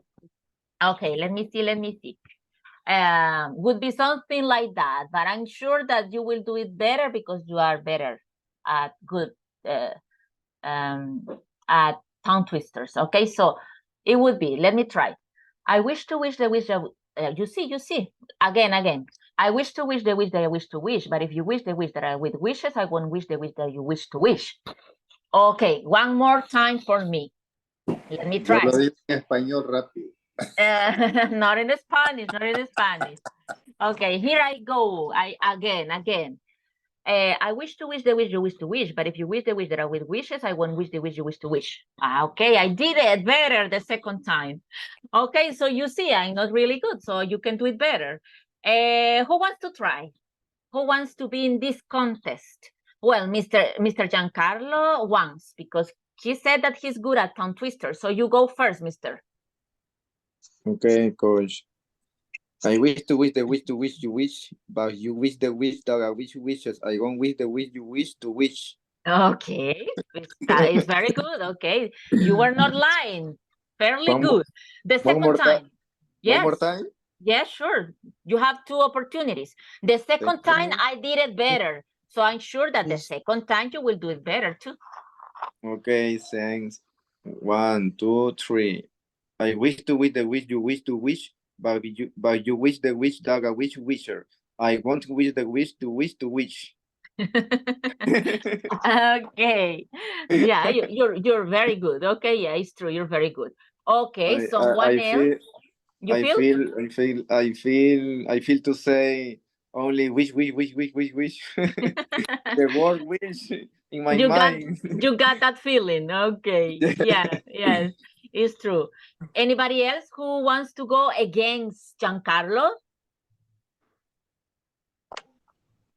Okay, let me see. Would be something like that, but I'm sure that you will do it better because you are better at at tongue twisters. Okay, so it would be, let me try. I wish to wish the wish that, you see, again. I wish to wish the wish that I wish to wish, but if you wish the wish that I with wishes, I won't wish the wish that you wish to wish. Okay, one more time for me. Let me Yo try. lo digo en español rápido. Not in Spanish. Okay, here I go. Again. I wish to wish the wish you wish to wish, but if you wish the wish that I with wishes, I won't wish the wish you wish to wish. Okay, I did it better the second time. Okay, so you see, I'm not really good, so you can do it better. Who wants to try? Who wants to be in this contest? Well, Mr. Giancarlo wants, because he said that he's good at tongue twister. So you go first, mister. Okay, coach. I wish to wish the wish to wish you wish, but you wish the wish that I wish wishes. I won't wish the wish you wish to wish. Okay, that is very good. Okay, you were not lying. Fairly good. The second time. Yes. One more time? Yes, sure. You have two opportunities. The second time I did it better. So I'm sure that the second time you will do it better too. Okay, thanks. 1, 2, 3. I wish to wish the wish you wish to wish, but you wish the wish that I wish wisher. I want to wish the wish to wish to wish. Okay. Yeah, you're very good. Okay, yeah, it's true. You're very good. Okay, someone else. I feel to say only wish. The word wish in my mind. You got that feeling. Okay. Yeah, yes, it's true. Anybody else who wants to go against Giancarlo?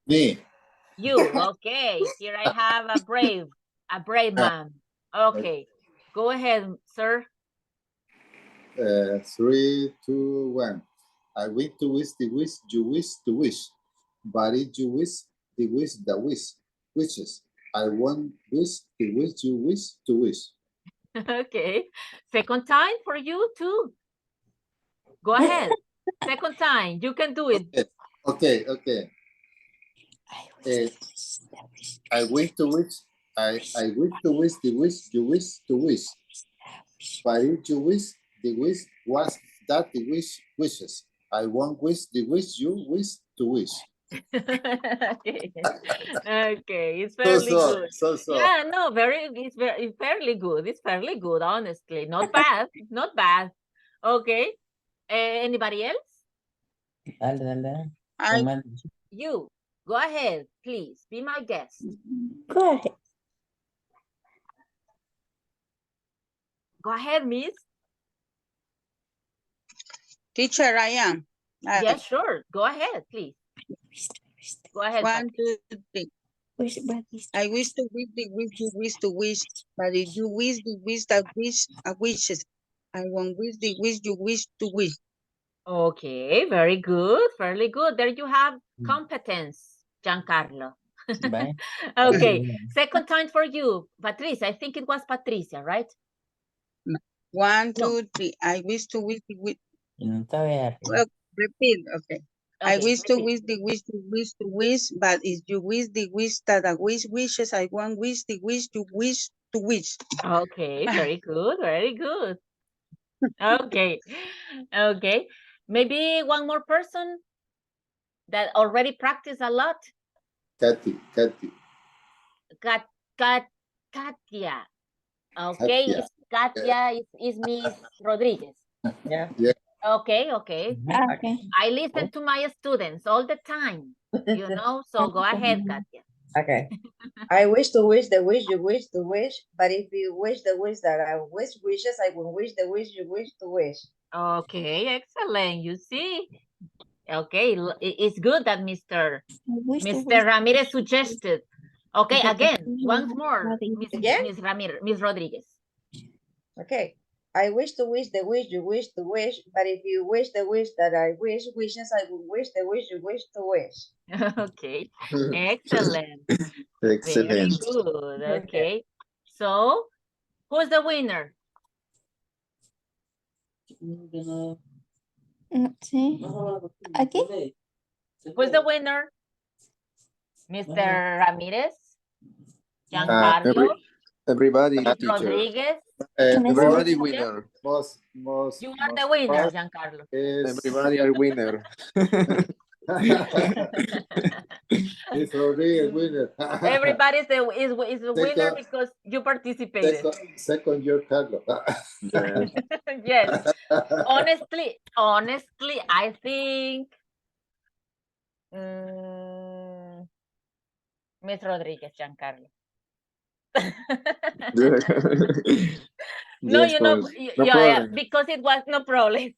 Me. You, okay. Here I have a brave man. Okay, go ahead, sir. 3, 2, 1. I wish to wish the wish you wish to wish, but if you wish the wish that wishes, I won't wish the wish you wish to wish. Okay, second time for you too. Go ahead. Second time, you can do it. Okay. I wish to wish. I wish to wish the wish you wish to wish, but if you wish the wish was that the wish wishes, I won't wish the wish you wish to wish. Okay, it's fairly good. So. Yeah, no, it's fairly good. It's fairly good, honestly. Not bad, not bad. Okay. Anybody else? Dale. You, go ahead, please. Be my guest. Go ahead. Go ahead, miss. Teacher, I am. Yes, sure. Go ahead, please. Go ahead. 1, 2, 3. I wish to wish the wish you wish to wish, but if you wish the wish that wishes, I won't wish the wish you wish to wish. Okay, very good. Fairly good. There you have competence, Giancarlo. Okay, second time for you, Patricia. I think it was Patricia, right? 1, 2, 3. I wish to wish the wish. Well, repeat. Okay. I wish to wish the wish you wish to wish, but if you wish the wish that a wish wishes, I won't wish the wish you wish to wish. Okay, very good, very good. Okay, okay. Maybe one more person that already practiced a lot. Kathy. Katia. Okay, Katia. it's Katia, is Miss Rodriguez. Yeah. Okay. Okay. I listen to my students all the time, you know, so go ahead, Katia. Okay. I wish to wish the wish you wish to wish, but if you wish the wish that I wish wishes, I will wish the wish you wish to wish. Okay, excellent. You see? Okay, it's good that Mr. Ramirez suggested. Okay, again, once more, Miss Rodriguez. Okay. I wish to wish the wish you wish to wish, but if you wish the wish that I wish, wishes I would wish the wish you wish to wish. Okay, excellent. Very Excellent. good. Okay, so who's the winner? Sí. Aquí. Who's the winner? Mr. Ramirez, Every, Giancarlo, everybody, teacher. Rodriguez. Everybody Sofia? winner. You are the winner, fast Giancarlo. is Everybody are winner. Miss Rodriguez winner. Everybody's is the winner Second- because you participated. second year Carlos. Yes. Yes. Honestly, I think Miss Rodriguez, Giancarlo. No, Yes, you know, coach. No yeah, problem. because it was no problem.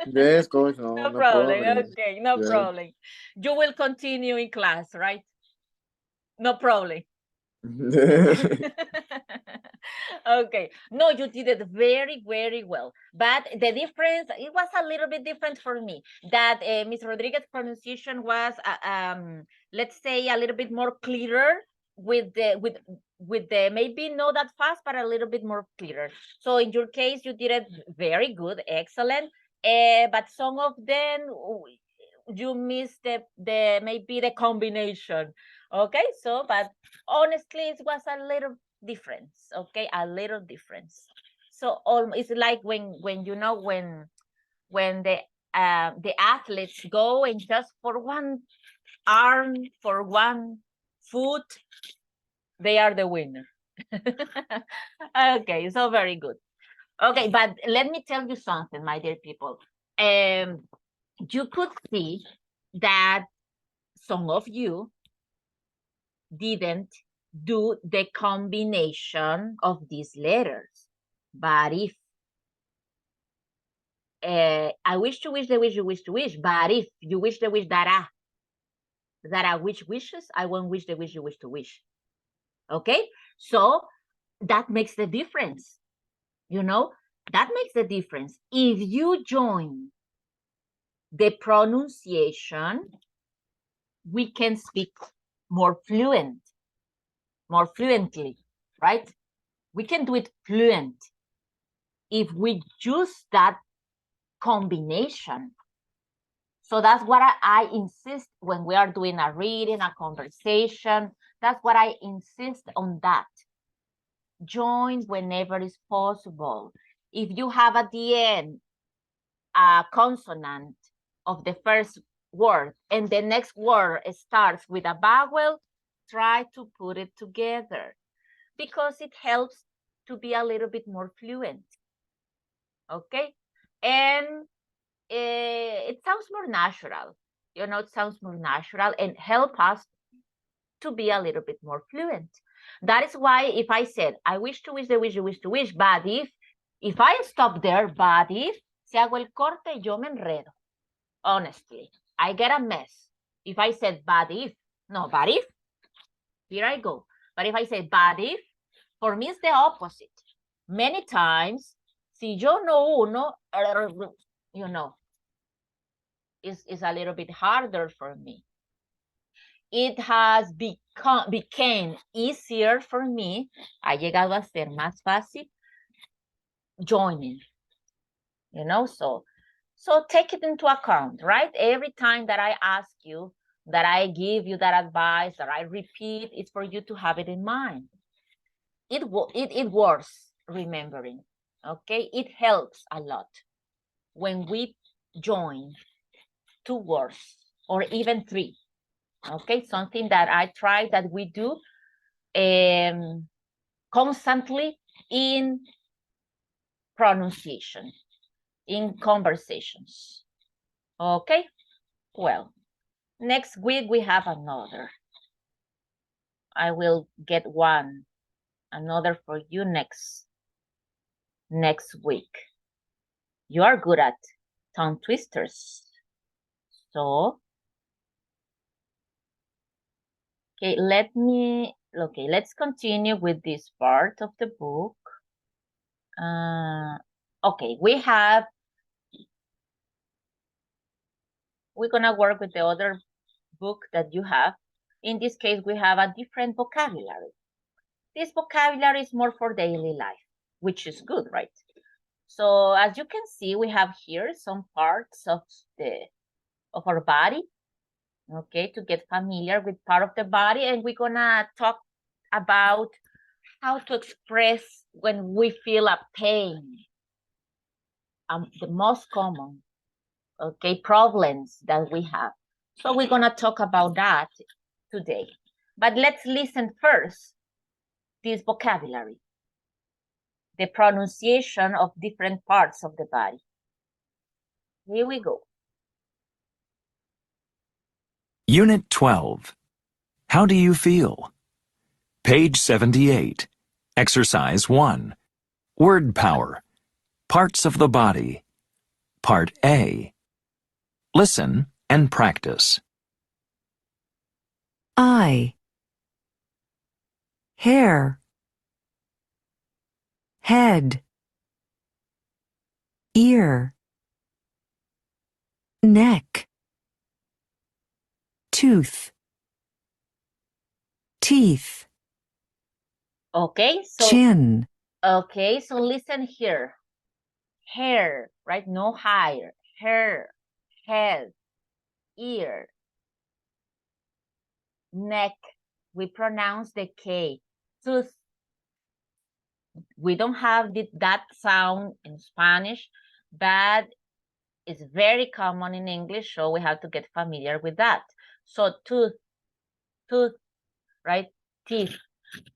Yes, coach. No, No no problem. problem. Okay, no Yeah. problem. You will continue in class, right? No problem. Okay, no, you did it very, very well. But the difference, it was a little bit different for me. That Miss Rodriguez's pronunciation was, let's say, a little bit more clearer with the maybe not that fast, but a little bit more clearer. So in your case, you did it very good, excellent. But some of them you missed the maybe the combination. Okay, so but honestly, it was a little difference. Okay, a little difference. So it's like when you know when the athletes go and just for one arm, for one foot, they are the winner. Okay, so very good. Okay, but let me tell you something, my dear people. You could see that some of you didn't do the combination of these letters. But if I wish to wish the wish you wish to wish, but if you wish the wish that I wish wishes, I won't wish the wish you wish to wish. Okay, so that makes the difference. You know, that makes the difference. If you join the pronunciation, we can speak more fluently, right? We can do it fluent if we use that combination. So that's what I insist when we are doing a reading, a conversation. That's what I insist on that. Join whenever is possible. If you have at the end a consonant of the first word and the next word starts with a vowel, try to put it together because it helps to be a little bit more fluent. Okay, and it sounds more natural. You know, it sounds more natural and help us to be a little bit more fluent. That is why if I said, I wish to wish the wish you wish to wish, but if I stop there, but if, si hago el corte, yo me enredo. Honestly, I get a mess. If I said, but if, no, but if, here I go. But if I say, but if, for me it's the opposite. Many times, si yo no uno, you know, is a little bit harder for me. It has became easier for me, ha llegado a ser más fácil, joining, you know, so take it into account, right? Every time that I ask you, that I give you that advice, that I repeat, it's for you to have it in mind. It works, remembering, okay? It helps a lot when we join 2 words or even 3. Okay, something that I try that we do constantly in pronunciation, in conversations. Okay, well, next week we have another. I will get another for you next week. You are good at tongue twisters. So, okay, let's continue with this part of the book. Okay, we're gonna work with the other book that you have. In this case, we have a different vocabulary. This vocabulary is more for daily life, which is good, right? So as you can see, we have here some parts of our body, okay, to get familiar with part of the body, and we're gonna talk about how to express when we feel a pain. The most common, okay, problems that we have. So we're gonna talk about that today. But let's listen first this vocabulary, the pronunciation of different parts of the body. Here we go. Unit 12. How do you feel? Page 78. Exercise 1. Word power. Parts of the body. Part A. Listen and practice. Eye, hair, head, ear, neck, tooth, teeth, Okay, so chin, okay, so listen here. Hair, right? No hair. Hair, head, ear, neck. We pronounce the K. Tooth. We don't have that sound in Spanish, but it's very common in English, so we have to get familiar with that. So tooth, right? Teeth,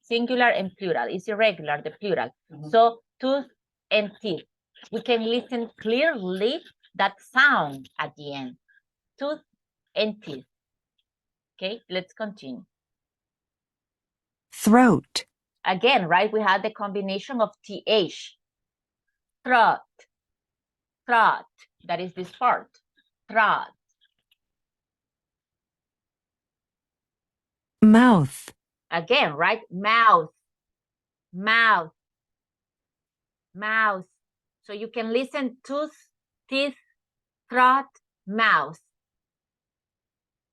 singular and plural. It's irregular, the plural. So tooth and teeth. We can listen clearly that sound at the end. Tooth and teeth. Okay, let's continue. throat, Again, right, we have the combination of TH. Throat, throat, that is this part. Throat. mouth, Again, right, mouth, mouth, mouth. So you can listen tooth, teeth, throat, mouth.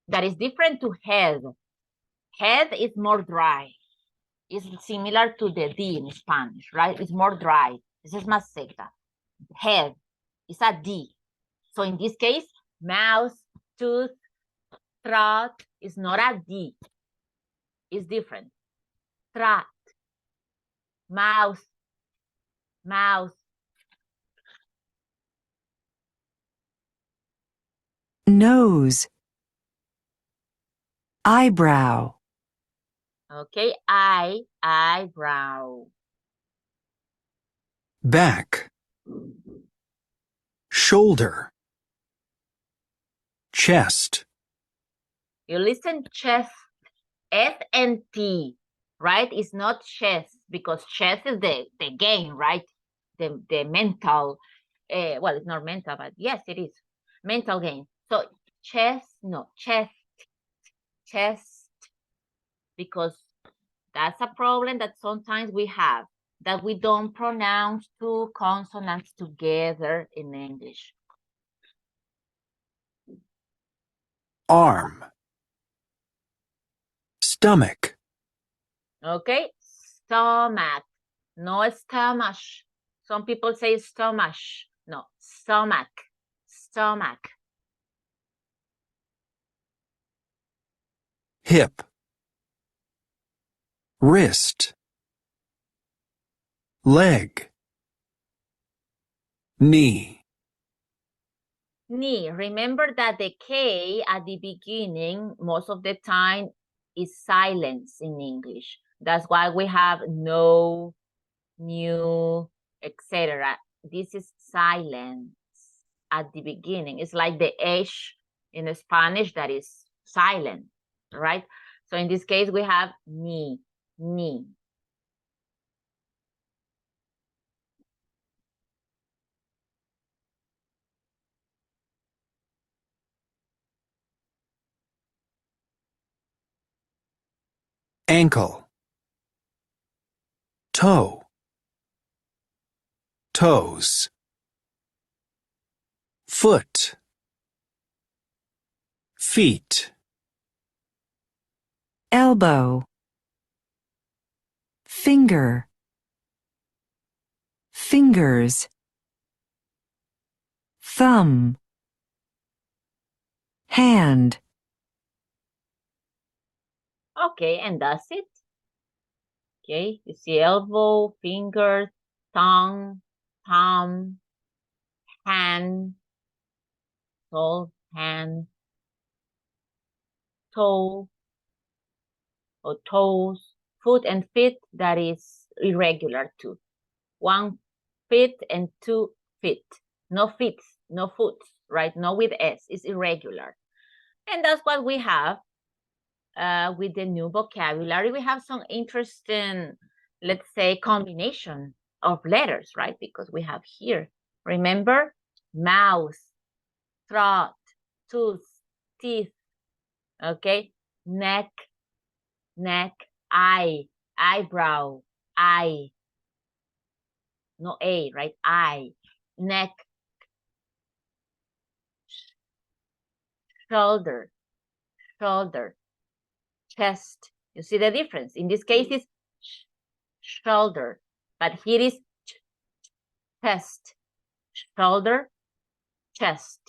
That is different to head. Head is more dry. It's similar to the D in Spanish, right? It's more dry. This is más seca. Head is a D. So in this case, mouth, tooth, throat is not a D. It's different. Throat, mouth, mouth. nose, eyebrow, Okay, eyebrow. Back. Shoulder. Chest. You listen chest, S and T, right? It's not chest because chest is the game, right? The mental, well, it's not mental, but yes, it is. Mental game. So chest, no, chest, because that's a problem that sometimes we have, that we don't pronounce two consonants together in English. Arm. Stomach. Okay, stomach, no stomach. Some people say stomach. No, stomach, stomach. Hip. Wrist. Leg. Knee. Knee. Remember that the K at the beginning, most of the time, is silence in English. That's why we have no, new, etc. This is silence at the beginning. It's like the H in Spanish that is silent, right? So in this case, we have knee, knee. Ankle. Toe. toes, foot, feet, elbow, finger, fingers, thumb, hand. Okay, and that's it. Okay, you see elbow, finger, tongue, thumb, hand, hand, toe, or toes, foot and feet, that is irregular too. 1 feet and 2 feet. No feet, no foot, right? No with S, it's irregular. And that's what we have with the new vocabulary. We have some interesting, let's say, combination of letters, right? Because we have here, remember, mouth, throat, tooth, teeth, okay? Neck, eye, eyebrow, eye. No A, right? Eye, neck, shoulder, chest. You see the difference? In this case, it's shoulder, but here is chest, shoulder, chest,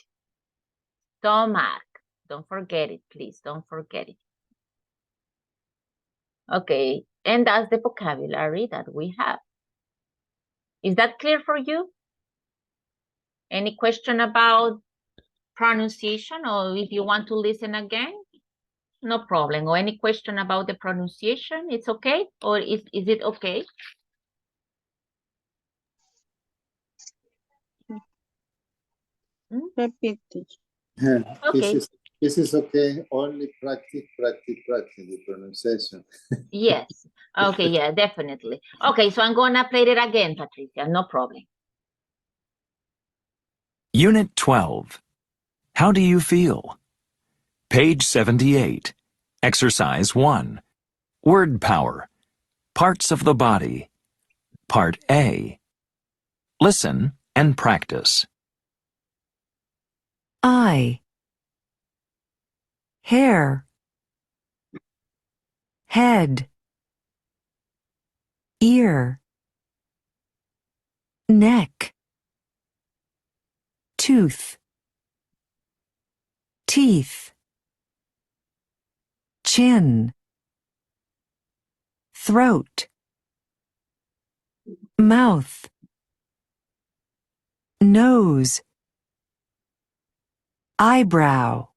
stomach. Don't forget it, please. Don't forget it. Okay, and that's the vocabulary that we have. Is that clear for you? Any question about pronunciation, or if you want to listen again? No problem. Or any question about the pronunciation? It's okay? Or is it okay? Repeat. Okay. This is okay. Only practice the pronunciation. Yes. Okay, yeah, definitely. Okay, so I'm gonna play it again, Patricia. No problem. Unit 12. How do you feel? Page 78. Exercise 1. Word power. Parts of the body. Part A. Listen and practice. Eye, hair, head, ear, neck, tooth, teeth, chin, throat, mouth, nose, eyebrow,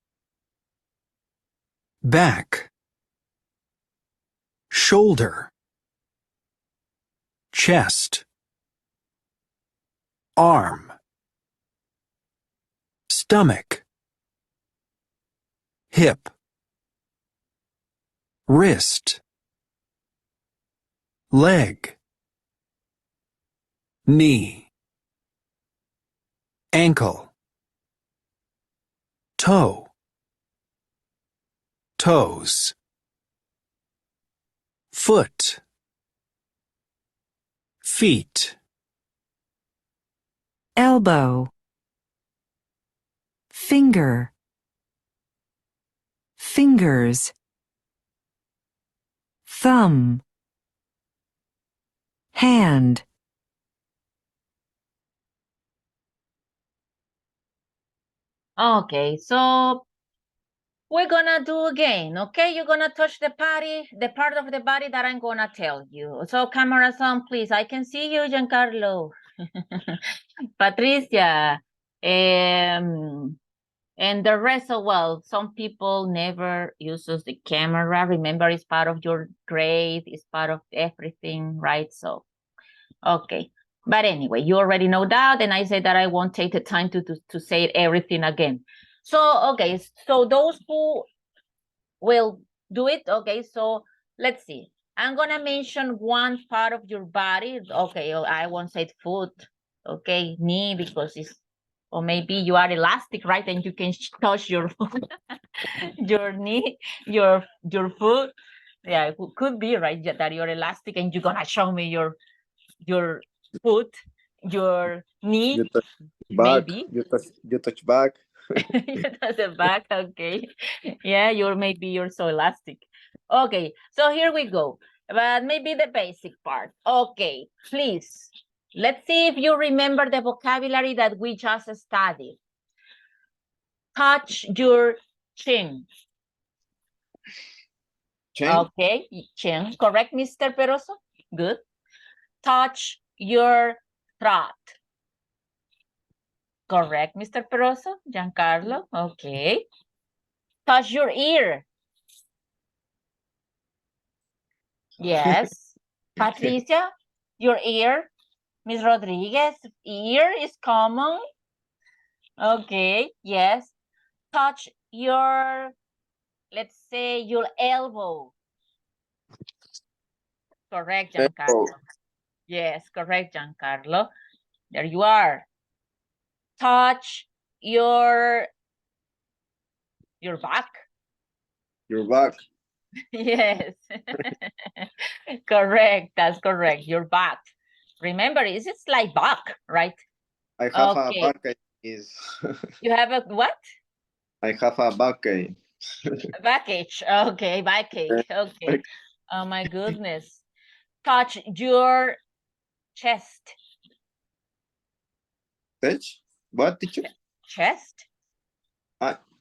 Back, shoulder, chest, arm, stomach, hip, wrist, leg, knee, ankle, toe, toes, foot, feet, elbow, finger, fingers, thumb, hand. Okay, so we're gonna do again, okay? You're gonna touch the part of the body that I'm gonna tell you. So cameras on, please. I can see you, Giancarlo. Patricia. And the rest of, well, some people never uses the camera. Remember, it's part of your grade. It's part of everything, right? So, okay. But anyway, you already know that, and I said that I won't take the time to say everything again. So, okay, so those who will do it, okay, so let's see. I'm gonna mention one part of your body. Okay, I won't say foot, okay, knee, because it's, or maybe you are elastic, right? And you can touch your your knee, your foot. Yeah, it could be, right, that you're elastic and you're gonna show me your foot. your knee, You touch back. maybe. You touch back. You touch the back, okay. Yeah, you're so elastic. Okay, so here we go. But maybe the basic part. Okay, please. Let's see if you remember the vocabulary that we just studied. Touch your chin. Chin. Okay, chin. Correct, Mr. Peroso? Good. Touch your throat. Correct, Mr. Peroso? Giancarlo? Okay. Touch your ear. Yes. Patricia, your ear. Miss Rodriguez, ear is common. Okay, yes. Touch your, let's say, your elbow. Correct, Giancarlo. Elbow. Yes, correct, Giancarlo. There you are. Touch your back. Your back. Yes. Correct, that's correct. Your back. Remember, it's like back, right? I have a Okay. back is. You have a what? I have a back. Backage. Okay, backache. Okay. Oh my goodness. Touch your chest. Touch? What, teacher? Chest?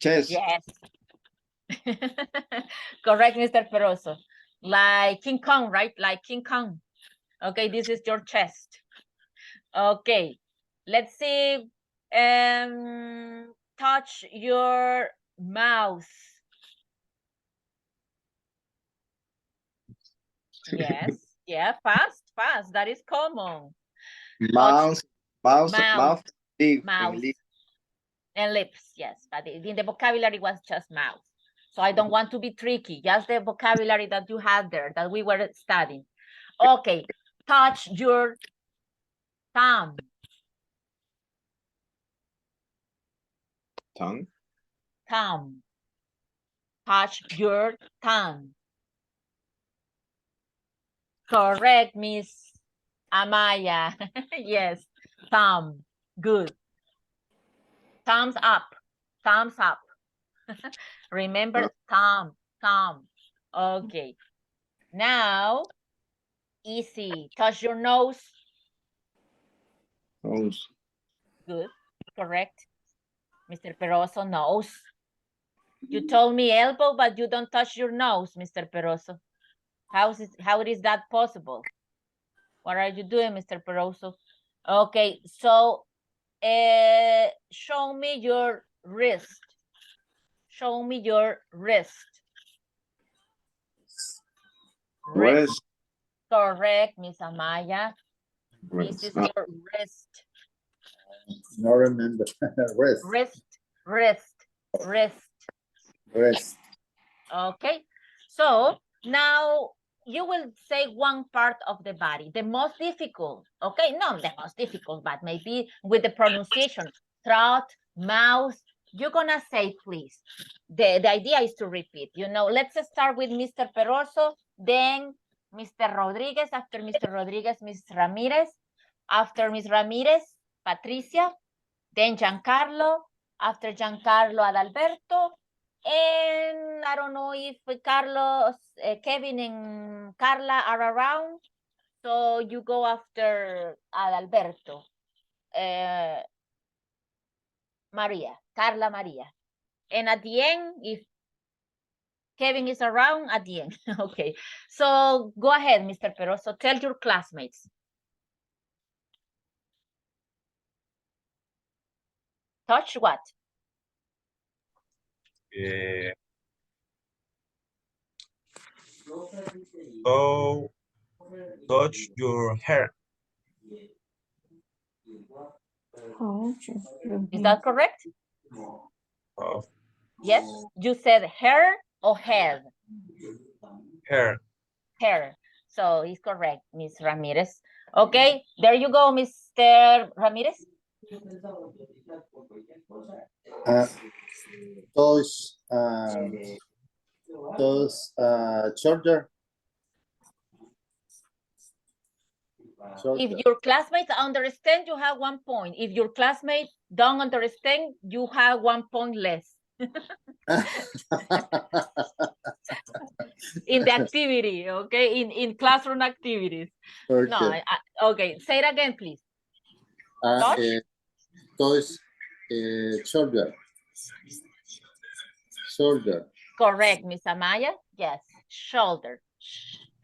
Chest. Yes. Correct, Mr. Peroso. Like King Kong, right? Like King Kong. Okay, this is your chest. Okay, let's see. Touch your mouth. Yes, yeah, fast. That is common. Mouth, lip, Mouth. and lip. And lips, yes, but in the vocabulary was just mouth. So I don't want to be tricky, just the vocabulary that you had there that we were studying. Okay, touch your thumb. Tongue. Thumb. Touch your thumb. Correct, Miss Amaya. Yes, thumb. Good. Thumbs up. Thumbs up. Remember, thumb. Okay. Now, easy. Touch your nose. Nose. Good. Correct. Mr. Peroso, nose. You told me elbow, but you don't touch your nose, Mr. Peroso. How is that possible? What are you doing, Mr. Peroso? Okay, so show me your wrist. Show me your wrist. Wrist. Correct, Miss Amaya. This is your wrist. No remember. Wrist. Okay, so now you will say one part of the body, the most difficult. Okay, not the most difficult, but maybe with the pronunciation, throat, mouth. You're gonna say, please. The idea is to repeat. Let's start with Mr. Peroso, then Mr. Rodriguez. After Mr. Rodriguez, Ms. Ramirez. After Ms. Ramirez, Patricia. Then Giancarlo. After Giancarlo, Adalberto. And I don't know if Carlos, Kevin and Carla are around. So you go after Adalberto. Carla Maria. And at the end, if Kevin is around, at the end. Okay. So go ahead, Mr. Peroso. Tell your classmates. Touch what? Oh, touch your hair. Is that correct? Oh, Yes. You said hair or head? hair. Hair. So it's correct, Miss Ramirez. Okay, there you go, Mr. Ramirez. Those shoulder. If your classmates understand, you have 1 point. If your classmates don't understand, you have 1 point less. In the activity, okay? In classroom activities. Okay. No, okay. Say it again, please. Touch? Touch, shoulder. Shoulder. Correct, Miss Amaya. Yes, shoulder.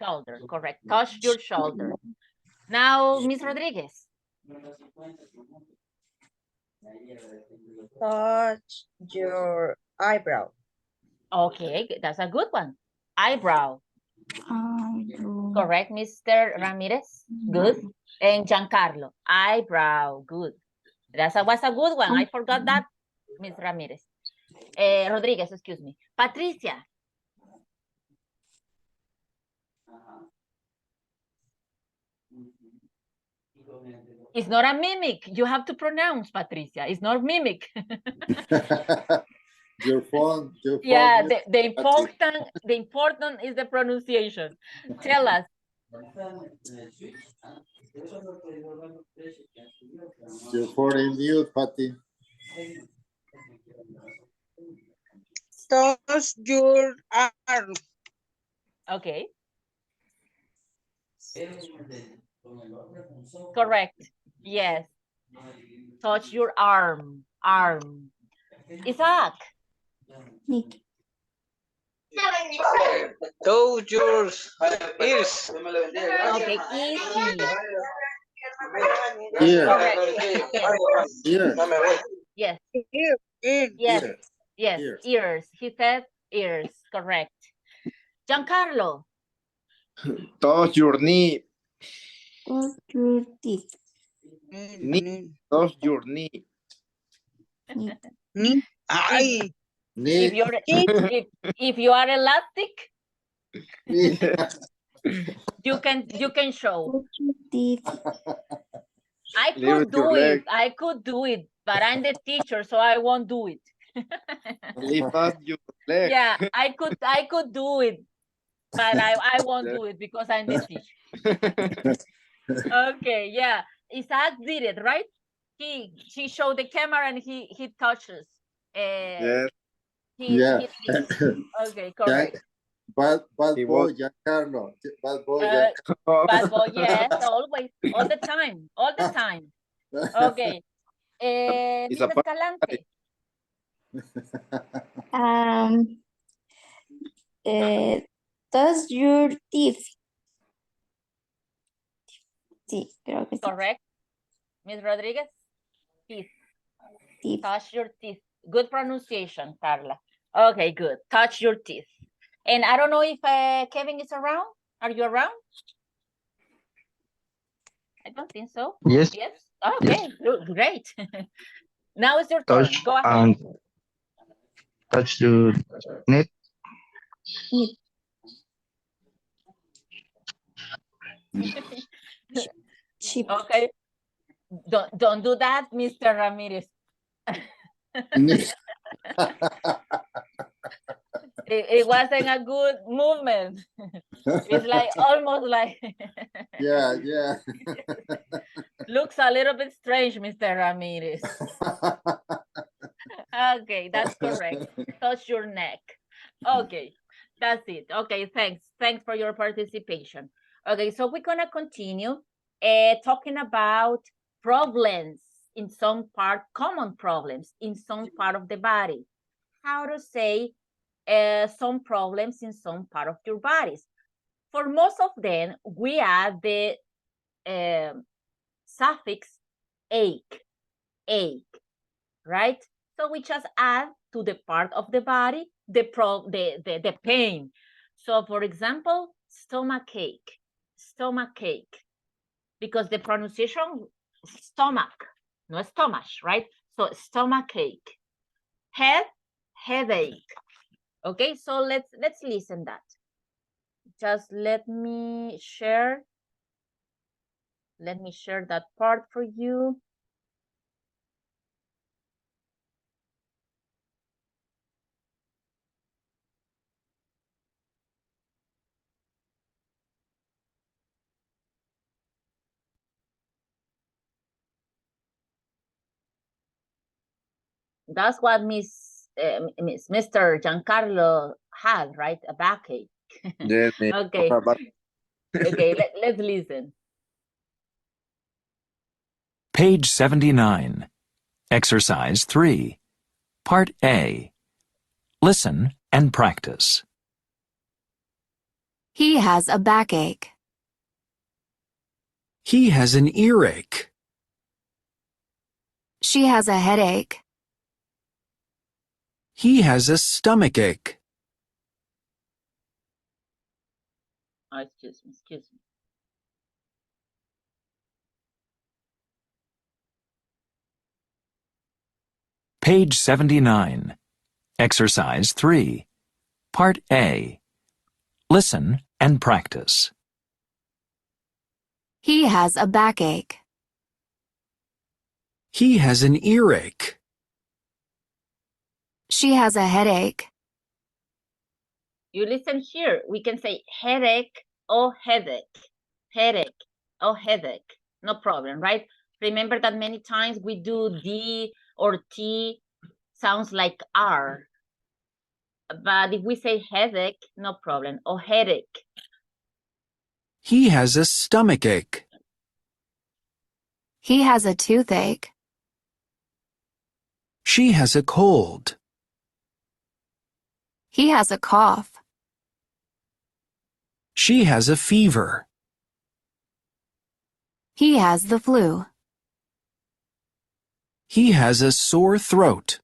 Shoulder, correct. Touch your shoulder. Now, Miss Rodriguez. Touch your eyebrow. Okay, that's a good one. Eyebrow. Correct, Mr. Ramirez. Good. And Giancarlo. Eyebrow. Good. Was a good one. I forgot that, Miss Ramirez. Rodriguez, excuse me. Patricia. It's not a mimic. You have to pronounce, Patricia. It's not mimic. Your phone. Yeah, the important is the pronunciation. Tell us. Your phone in mute, Patty. Touch your arm. Okay. Correct. Yes. Touch your arm. Arm. Isaac. Touch your ears. Okay, easy. Ear. Correct. Ear. Yes. Ear. Yes. Ear. Yes. Ears. Ears. He said ears. Correct. Giancarlo. Touch your knee. Touch your teeth. Knee. Touch your knee. Ay. If you are elastic, you can show. Touch your teeth. I could do it, but I'm the teacher, so I won't do it. Lift up your leg. Yeah, I could do it, but I won't do it because I'm the teacher. Okay, yeah. Isaac did it, right? He showed the camera and he touches. Yes. Yeah. Okay, correct. Bad boy, Giancarlo. Bad boy, Bad boy, yes, always, all the time. Okay. It's Miss Escalante. Touch your teeth. Sí, creo que sí. Correct. Miss Rodriguez. Teeth. Teeth. Touch your teeth. Good pronunciation, Carla. Okay, good. Touch your teeth. And I don't know if Kevin is around. Are you around? I don't think so. Yes. Yes. Okay, yes. Great. Now it's your turn. Touch Go ahead. and touch the net. Chip. Okay. Don't do that, Mr. Ramirez. It wasn't a good movement. It's like almost like yeah. Looks a little bit strange, Mr. Ramirez. Okay, that's correct. Touch your neck. Okay, that's it. Okay, thanks for your participation. Okay, so we're gonna continue talking about problems in some part, common problems in some part of the body. How to say some problems in some part of your bodies. For most of them, we add the suffix ache, right? So we just add to the part of the body the pain. So for example, stomach ache, because the pronunciation stomach, no stomach, right? So stomach ache, headache. Okay, so let's listen that. Just let me share that part for you. That's what Mr. Giancarlo had, right? A backache. Yes, Okay. Okay, let's listen. Page 79. Exercise 3. Part A. Listen and practice. He has a backache. He has an earache. She has a headache. He has a stomachache. Oh, excuse me. Page 79. Exercise 3. Part A. Listen and practice. He has a backache. He has an earache. She has a headache. You listen here. We can say headache or headache. Headache or headache. No problem, right? Remember that many times we do D or T sounds like R. But if we say headache, no problem. Or headache. He has a stomachache. He has a toothache. She has a cold. He has a cough. She has a fever. He has the flu. He has a sore throat.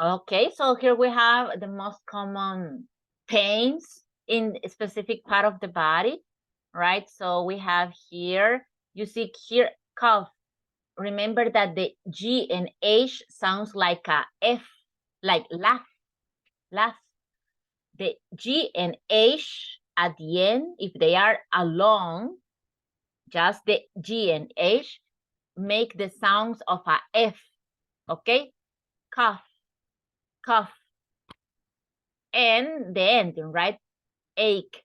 Okay, so here we have the most common pains in a specific part of the body, right? So we have here, you see here, cough. Remember that the G and H sounds like a F, like laugh. The G and H at the end, if they are alone, just the G and H make the sounds of a F, okay? Cough. And the ending, right? Ache,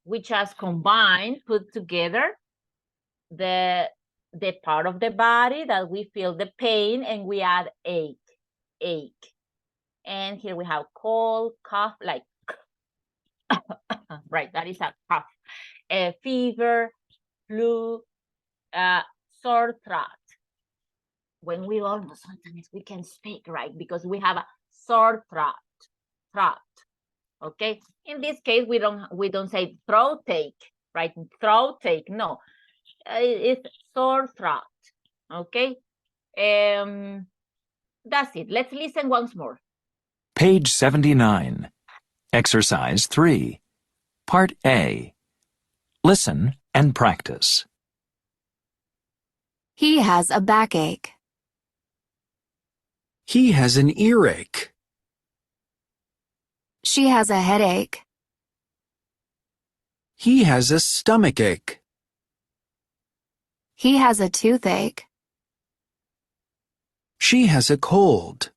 which has combined, put together the part of the body that we feel the pain, and we add ache. And here we have cold, cough, like right, that is a cough. Fever, flu, sore throat. When we almost sometimes we can speak, right? Because we have a sore throat. Okay. In this case, we don't say throat ache, right? Throat ache, no. It's sore throat. Okay. That's it. Let's listen once more. Page 79. Exercise 3. Part A. Listen and practice. He has a backache. He has an earache. She has a headache. He has a stomachache. He has a toothache. She has a cold.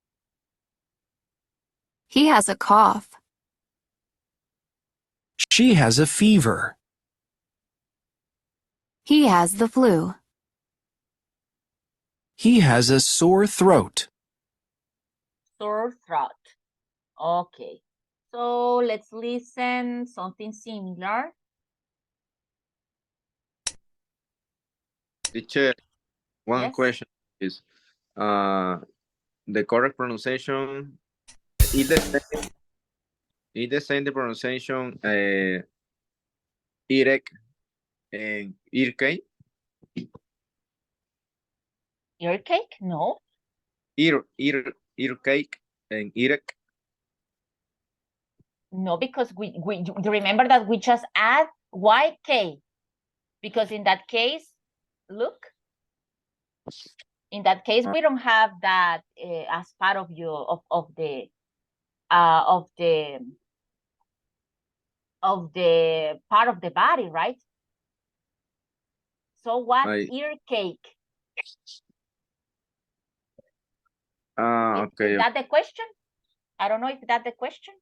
He has a cough. She has a fever. He has the flu. He has a sore throat. Sore throat. Okay. So let's listen something similar. Teacher, one Yes. question is, the correct pronunciation is the same the pronunciation earache and earache? Earache? No. Earache and earache. No, because we remember that we just add YK. Because in that case, look, in that case, we don't have that as part of your of the part of the body, right? So what ear cake? Okay. Is that the question? I don't know if that's the question.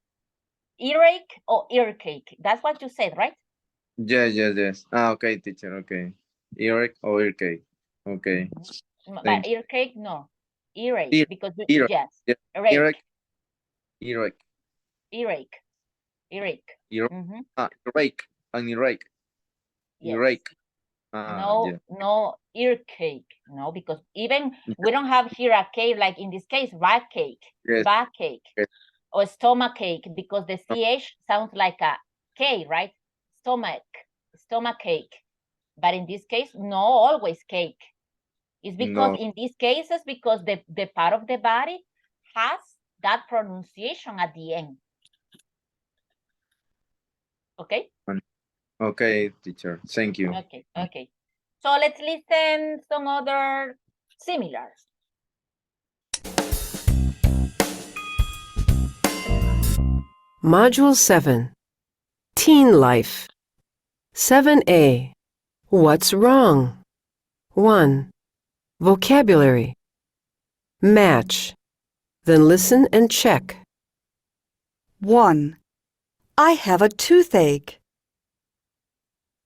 Earache or ear cake? That's what you said, right? Yes. Okay, teacher. Okay. Earache or earache. Okay. But ear cake, no. Earache. Because earache. yes. Yeah. Earache. Earache. Earache. Earache. Earache. An earache. Yes. Earache. No ear cake. No, because even we don't have here a cake like in this case, backache, Yes. backache, Yes. or stomach ache, because the ch sounds like a k, right? Stomach ache. But in this case, no, always cake. It's because in these cases, because the part of the body has that pronunciation at the end. Okay? Okay, teacher. Thank you. Okay. So let's listen some other similar. Module 7. Teen Life. 7A. What's wrong? 1. Vocabulary. Match. Then listen and check. 1. I have a toothache.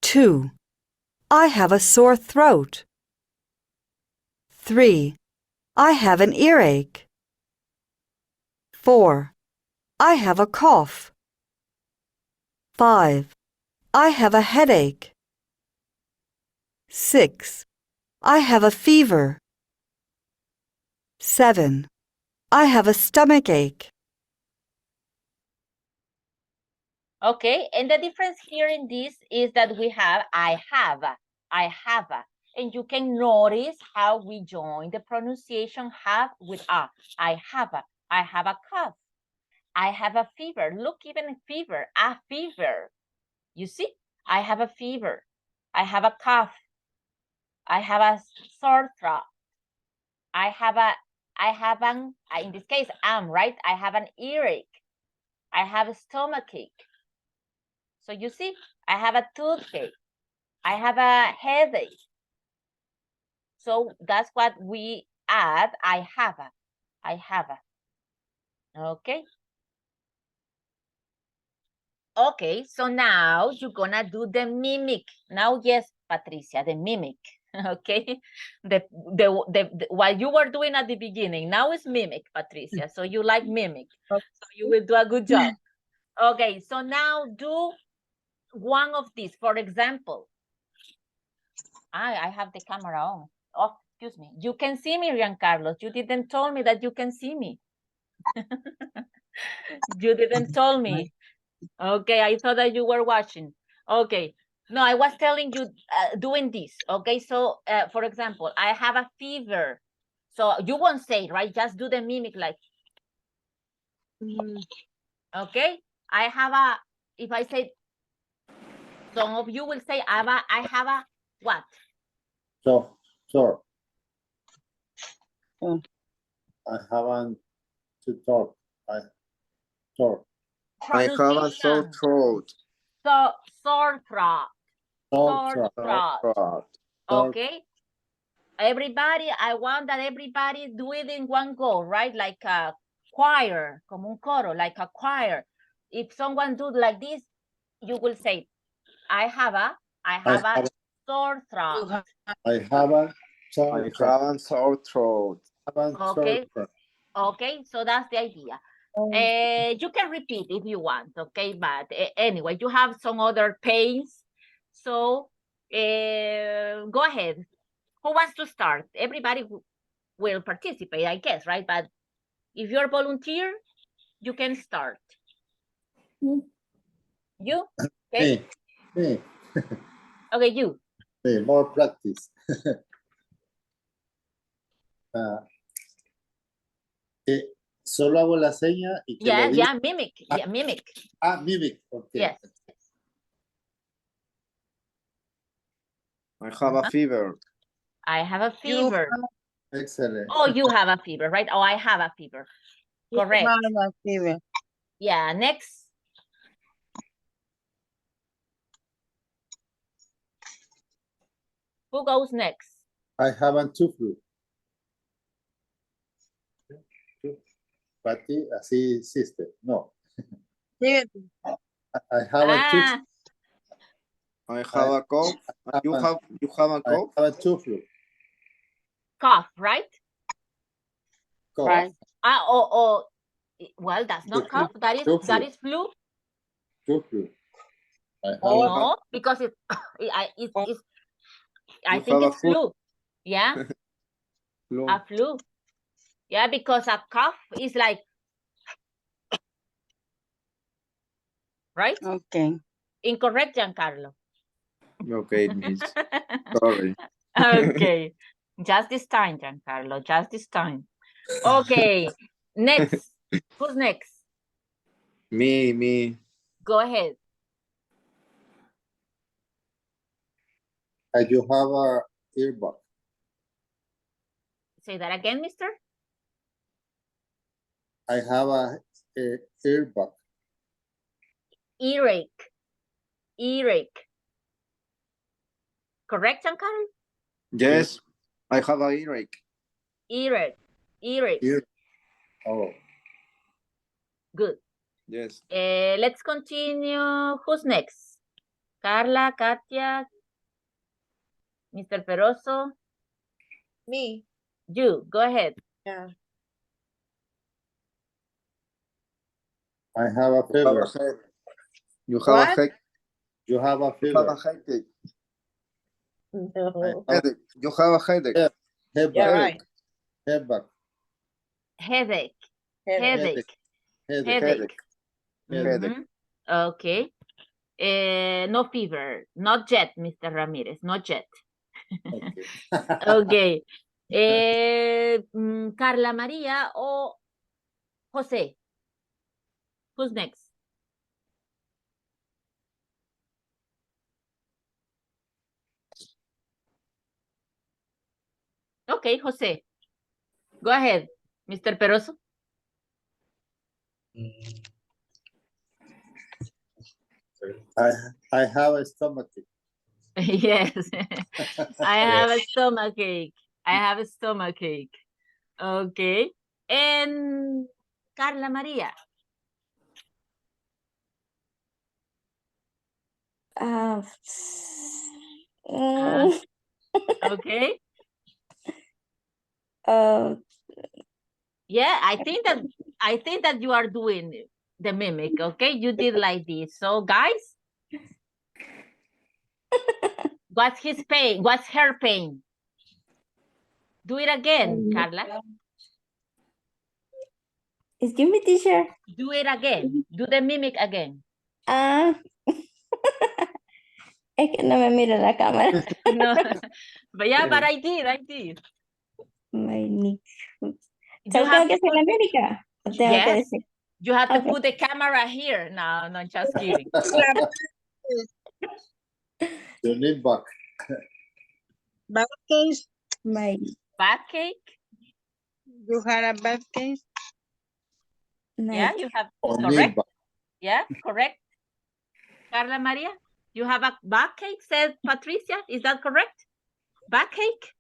2. I have a sore throat. 3. I have an earache. 4. I have a cough. 5. I have a headache. 6. I have a fever. 7. I have a stomach ache. Okay, and the difference here in this is that we have I have, and you can notice how we join the pronunciation have with a. I have a cough. I have a fever. Look, even fever, a fever. You see, I have a fever. I have a cough. I have a sore throat. I have an, in this case, right? I have an earache. I have a stomachache. So you see, I have a toothache. I have a headache. So that's what we add. I have a. Okay. Okay, so now you're gonna do the mimic. Now, yes, Patricia, the mimic. Okay, the what you were doing at the beginning. Now is mimic, Patricia. So you like mimic. So you will do a good job. Okay, so now do one of these. For example, I have the camera on. Oh, excuse me. You can see me, Giancarlo. You didn't tell me that you can see me. You didn't tell me. Okay, I thought that you were watching. Okay. No, I was telling you doing this. Okay, so for example, I have a fever. So you won't say, right? Just do the mimic like. Okay, I have a, if I say, some of you will say, I have a what? Sore. I haven't to talk. Sore. I have a sore throat. So, sore throat. Sore throat. Okay. Everybody, I want that everybody do it in one go, right? Like a choir, como un coro, like a choir. If someone do like this, you will say, I have a sore throat. I have a sore throat. Okay. Okay, so that's the idea. You can repeat if you want, okay? But anyway, you have some other pains. So go ahead. Who wants to start? Everybody will participate, I guess, right? But if you're a volunteer, you can start. You? Okay. Me. Okay, you. More practice. Solo hago la seña y que Yeah, lo diga. yeah, mimic. Yeah, mimic. Mimic. Okay. Yes. I have a fever. I have a fever. Excellent. Oh, you have a fever, right? Oh, I have a fever. Correct. You have a fever. Yeah, next. Who goes next? I haven't two flu. Patty, así sister. No. Sí. I haven't two. I have a cough. You have a cough? I have a two flu. Cough, right? Cough. Right. Well, that's not The cough. flu. That Flu. is flu. Flu. I have Oh. No, because I think have it's flu. Yeah, Flu. a flu. Yeah, because a cough is like, right? Okay. Incorrect, Giancarlo. Okay, miss. Sorry. Okay, just this time, Giancarlo, just this time. Okay, next. Who's next? Me. Go ahead. You have a earbud. Say that again, mister. I have a earbud. Earache. Correct, Giancarlo? Yes, I have a earache. Earache. Oh. Good. Yes. Let's continue. Who's next? Carla, Katia, Mr. Peroso. Me. You, go ahead. Yeah. I have a fever. You have What? a headache. You have a You have a fever. headache. No. Headache. You have a headache. Headbutt. Yeah, right. Headbutt. Headache. Headache. Mhm. Okay. No fever. Not yet, Mr. Ramirez. Not yet. Okay. Okay. Carla María o José. Who's next? Okay, José. Go ahead, Mr. Peroso. I have a stomachache. Yes. I have a stomachache. I have a stomachache. Okay. And Carla María. Okay. Yeah, I think that you are doing the mimic, okay? You did like this. So guys, what's his pain? What's her pain? Do it again, Carla. Excuse me, teacher. Do it again. Do the mimic again. Es que no me mira la cámara. No, but yeah, but I did. My knee. You ¿Solo have tengo que hacer la médica? ¿O tengo que yes, decir? you have to Okay. put the camera here. No, just kidding. You need back. Bad case. My Bad cake? You had a bad case. Yeah, neck. you have Or correct. need back. Yeah, correct. Carla Maria, you have a backache, said Patricia. Is that correct? Backache?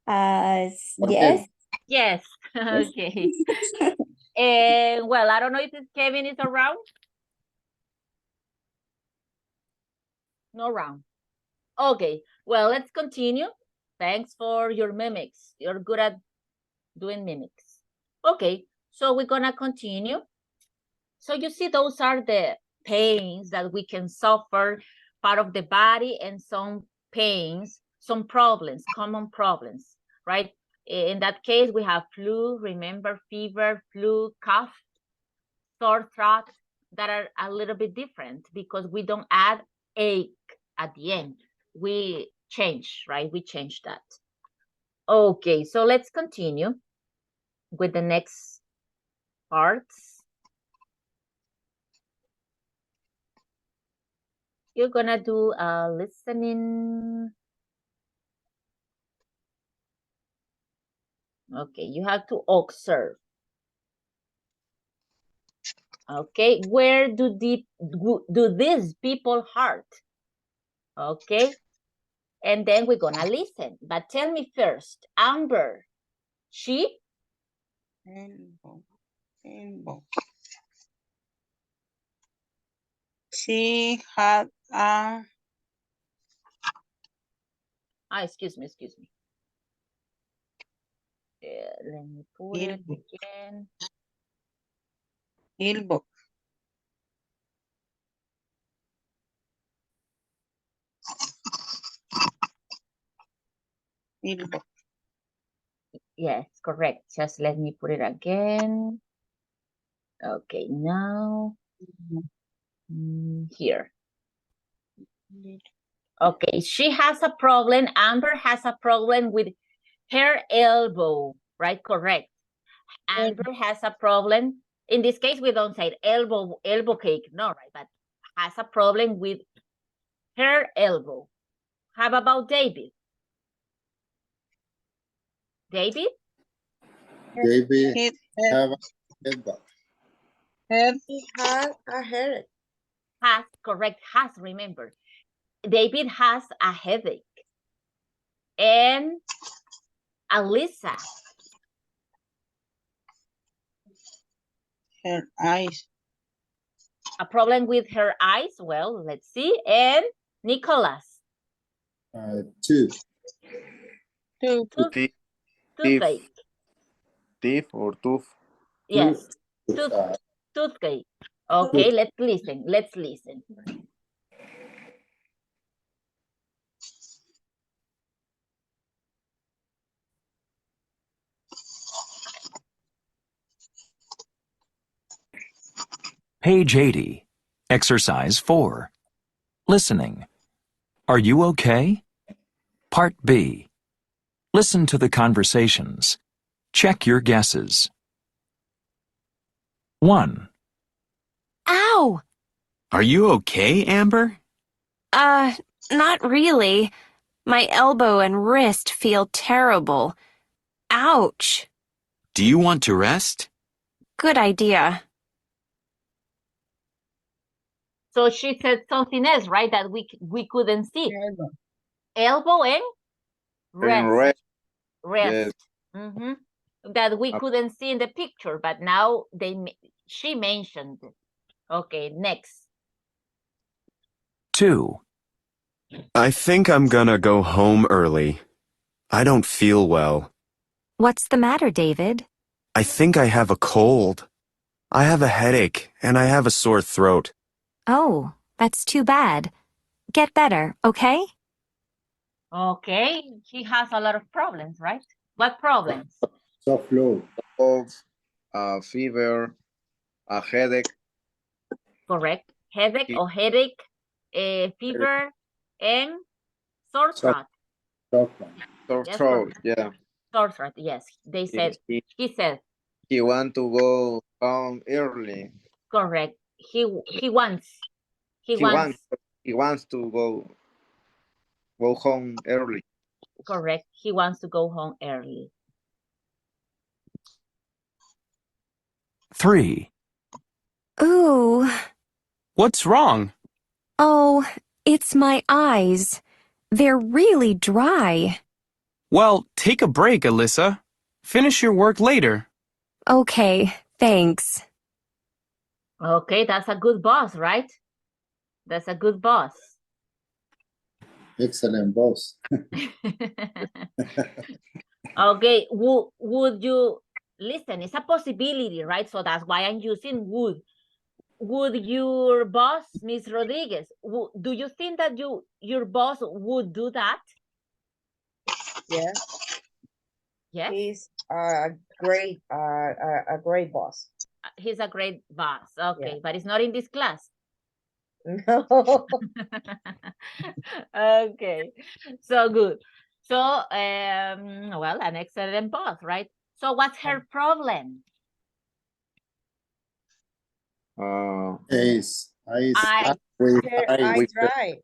Yes. Yes. Okay. Well, I don't know if Kevin is around. No round. Okay. Well, let's continue. Thanks for your mimics. You're good at doing mimics. Okay. So we're gonna continue. So you see, those are the pains that we can suffer, part of the body, and some pains, some problems, common problems, right? In that case, we have flu, remember, fever, flu, cough, sore throat, that are a little bit different because we don't add ache at the end. We change, right? We change that. Okay, so let's continue with the next parts. You're gonna do listening. Okay, you have to observe. Okay, where do these people hurt? Okay, and then we're gonna listen. But tell me first, Amber, she? Elbow. She had a... Excuse me. Let me put it again. Elbow. Elbow. Yes, correct. Just let me put it again. Okay, now here. Okay, she has a problem. Amber has a problem with her elbow, right? Correct. Amber has a problem. In this case, we don't say elbow cake, no, right? But has a problem with her elbow. How about David? David? David have a headbutt. He had a headache. Has, correct, has, remember. David has a headache. And Alyssa. Her eyes. A problem with her eyes? Well, let's see. And Nicholas. Two. Teeth. Toothache. Teeth or tooth. Yes. Toothache. Okay, let's listen. Let's listen. Page 80. Exercise 4. Listening. Are you okay? Part B. Listen to the conversations. Check your guesses. 1. Ow! Are you okay, Amber? Not really. My elbow and wrist feel terrible. Ouch. Do you want to rest? Good idea. So she said something else, right? That we couldn't see. Elbow and rest. Yes. That we couldn't see in the picture, but now she mentioned it. Okay, next. 2. I think I'm gonna go home early. I don't feel well. What's the matter, David? I think I have a cold. I have a headache and I have a sore throat. Oh, that's too bad. Get better, okay? Okay, he has a lot of problems, right? What problems? Soft flu. A fever, a headache. Correct. Headache or headache, fever, and sore throat. Sore throat, yeah. Sore throat, yes. They said, he said. He want to go home early. Correct. He wants to go home early. Correct. He wants to go home early. 3. Ooh. What's wrong? Oh, it's my eyes. They're really dry. Well, take a break, Alyssa. Finish your work later. Okay, thanks. Okay, that's a good boss, right? That's a good boss. Excellent boss. Okay, would you listen? It's a possibility, right? So that's why I'm using would. Would your boss, Miss Rodriguez, do you think that your boss would do that? Yeah. Yes. He's a great boss. He's a great boss. Okay, Yeah. but it's not in this class. No. Okay, so good. So, well, an excellent boss, right? So what's her problem? Eyes Her eyes dry.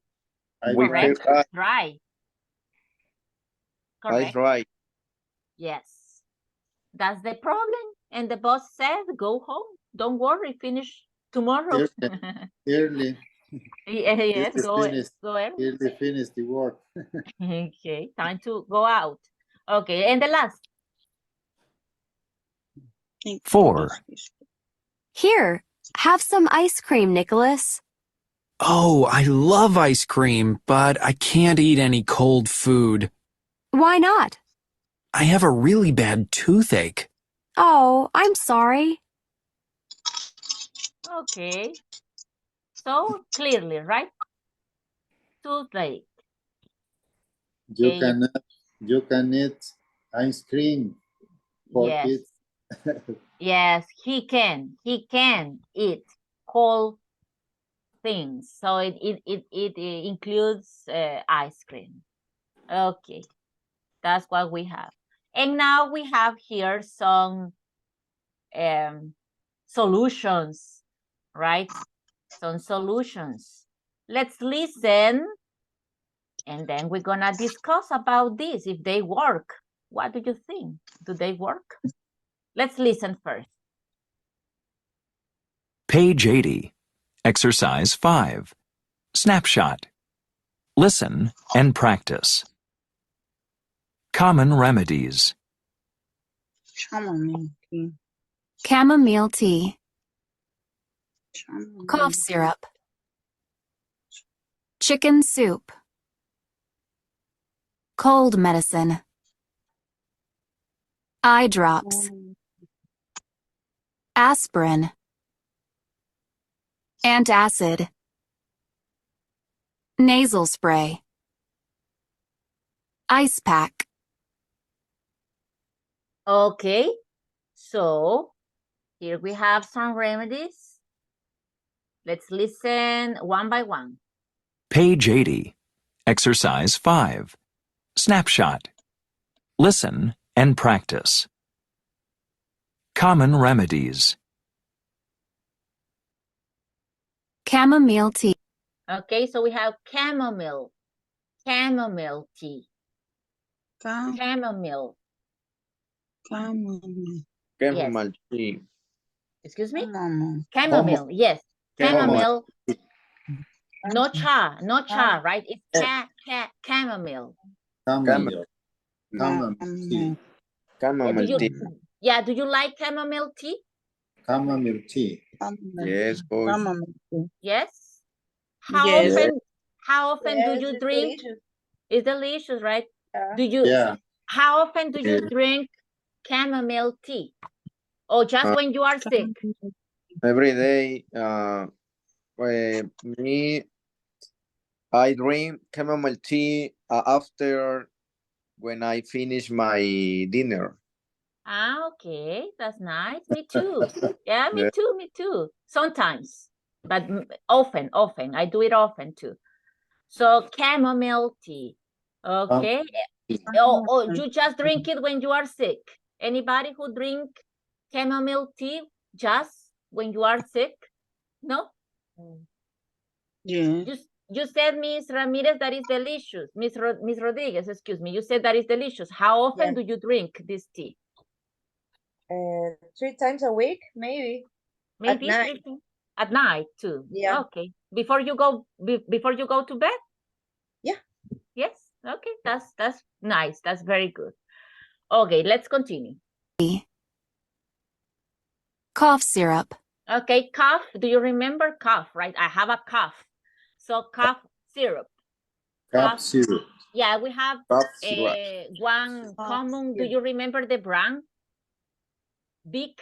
Correct. Dry. Correct. Eyes dry. Yes. That's the problem. And the boss said, go home. Don't worry, finish tomorrow. Early. Yes, go early. Early finish the work. Okay, time to go out. Okay, and the last. 4. Here, have some ice cream, Nicholas. Oh, I love ice cream, but I can't eat any cold food. Why not? I have a really bad toothache. Oh, I'm sorry. Okay. So clearly, right? Toothache. You Okay. can eat ice cream for Yes. kids. Yes, he can. He can eat cold things. So it includes ice cream. Okay. That's what we have. And now we have here some solutions, right? Some solutions. Let's listen, and then we're gonna discuss about this, if they work. What do you think? Do they work? Let's listen first. Page 80. Exercise 5. Snapshot. Listen and practice. Common remedies. Chamomile tea. Chamomile tea. Chamomile. Cough syrup. Chicken soup. Cold medicine. Eye drops. Aspirin. Antacid. Nasal spray. Ice pack. Okay, so here we have some remedies. Let's listen one by one. Page 80. Exercise 5. Snapshot. Listen and practice. Common remedies. Chamomile tea. Okay, so we have chamomile tea, chamomile. Chamomile. Chamomile tea. Excuse me? Chamomile. Chamomile, yes. Chamomile. Chamomile. No cha, right? It's chamomile. Chamomile. Chamomile tea. Chamomile tea. Yeah, do you like chamomile tea? Chamomile tea. Yes, boy. Chamomile tea. Yes. Yes. How often do you drink? Delicious. It's delicious, right? Yeah. How often do you drink chamomile tea? Or just when you are sick? Every day, I drink chamomile tea after when I finish my dinner. Ah, okay, that's nice. Me too. Yeah, me too. Sometimes, but often. I do it often too. So chamomile tea. Okay. Oh, you just drink it when you are sick. Anybody who drink chamomile tea just when you are sick? No? Yeah. You said, Miss Ramirez, that is delicious. Miss Rodriguez, excuse me. You said that is delicious. How often do you drink this tea? 3 times a week, maybe. Maybe At night. At night too. Yeah. Okay. Before you go to bed? Yeah. Yes. Okay. That's nice. That's very good. Okay, let's continue. Cough syrup. Okay, cough. Do you remember cough, right? I have a cough. So cough syrup. Cough syrup. Yeah, we have one common. Do you remember the brand? Big,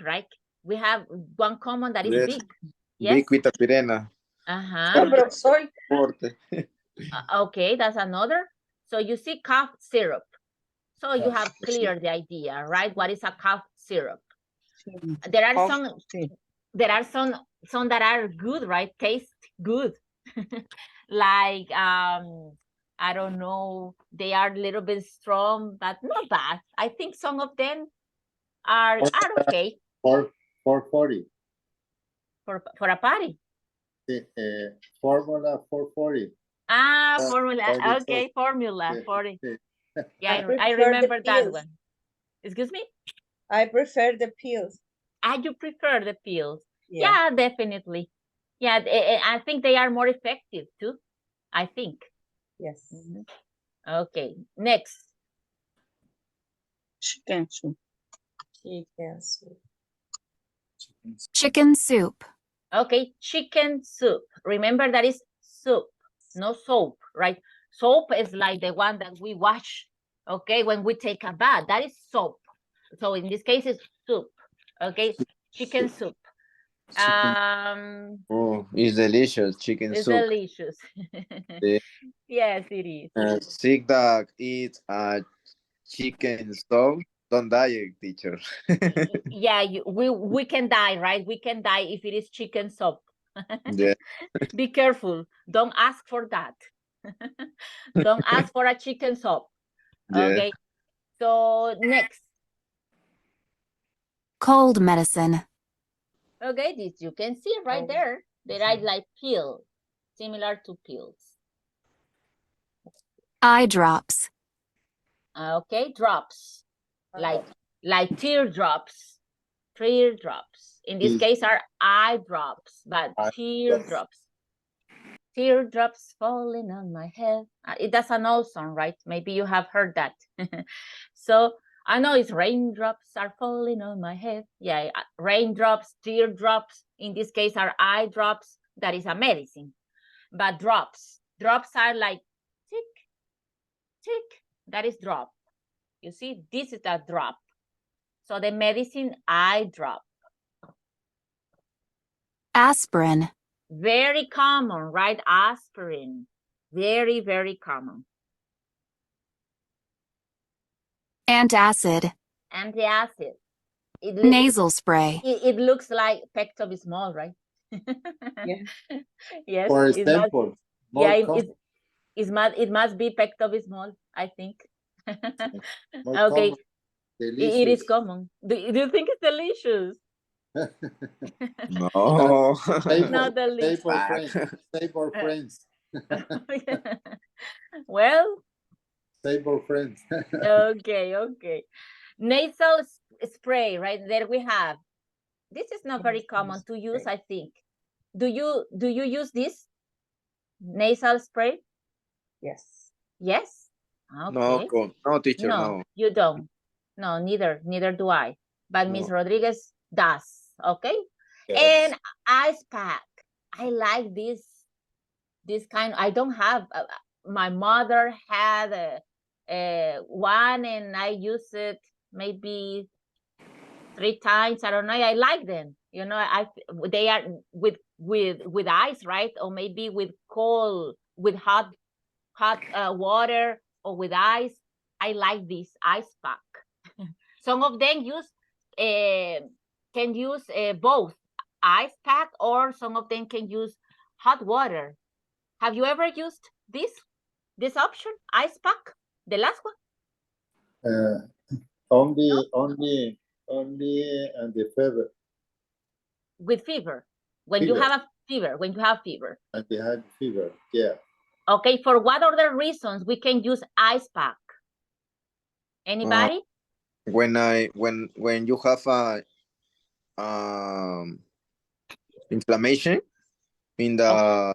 right? We have one common that is big. Yes. Big with Pirena. Okay, that's another. So you see cough syrup. So you have clear the idea, right? What is a cough syrup? There are some that are good, right? Taste good. Like I don't know, they are a little bit strong, but not bad. I think some of them are okay. For 440. For a party. Formula 440. Formula. Okay, formula 40. Yeah, I remember that one. Excuse me? I prefer the pills. You prefer the pills? Yeah, definitely. Yeah, I think they are more effective too. I think. Yes. Okay, next. Chicken soup. Chicken soup. Okay, chicken soup. Remember that is soup, no soap, right? Soap is like the one that we wash Okay, when we take a bath, that is soap. So in this case, it's soup. Okay, chicken soup. Oh, it's delicious. Chicken It's soup. delicious. The Yes, it is. sick dog eats chicken soup. Don't die, teacher. Yeah, we can die, right? We can die if it is chicken soup. Yeah. Be careful. Don't ask for that. Don't ask for a chicken soup. Yeah. Okay. So next. Cold medicine. Okay, this you can see right there. They are like pills, similar to pills. Eye drops. Okay, drops, like teardrops. Teardrops. In this case are eye drops, but teardrops. Teardrops falling on my head. That's an old song, right? Maybe you have heard that. So I know it's raindrops are falling on my head. Yeah, raindrops, teardrops. In this case are eye drops. That is a medicine. But drops are like tick, tick. That is drop. You see, this is a drop. So the medicine eye drop. Aspirin. Very common, right? Aspirin. Very, very common. Antacid. Antacid. Nasal spray. It looks like Pepto-Bismol, right? Yeah. Yes. For example, it must be Pepto-Bismol, I think. more Okay. common, It is delicious. common. Do you think it's delicious? No. Not delicious. Stay for friends. Well. Stay for friends. Okay. Nasal spray, right? There we have. This is not very common to use, I think. Do you use this nasal spray? Yes. Yes? Okay. No, teacher, No, no. you don't. No, neither do I. But Miss Rodriguez does. Okay. Yes. And ice pack. I like this kind. I don't have. My mother had one, and I use it maybe 3 times. I don't know. I like them. You know, they are with ice, right? Or maybe with cold, with hot water, or with ice. I like this ice pack. Some of them can use both ice pack, or some of them can use hot water. Have you ever used this option, ice pack, the last one? Only and the fever. With fever, when you have a fever, when you have fever. And they have fever, yeah. Okay, for what other reasons we can use ice pack? Anybody? When you have a inflammation in the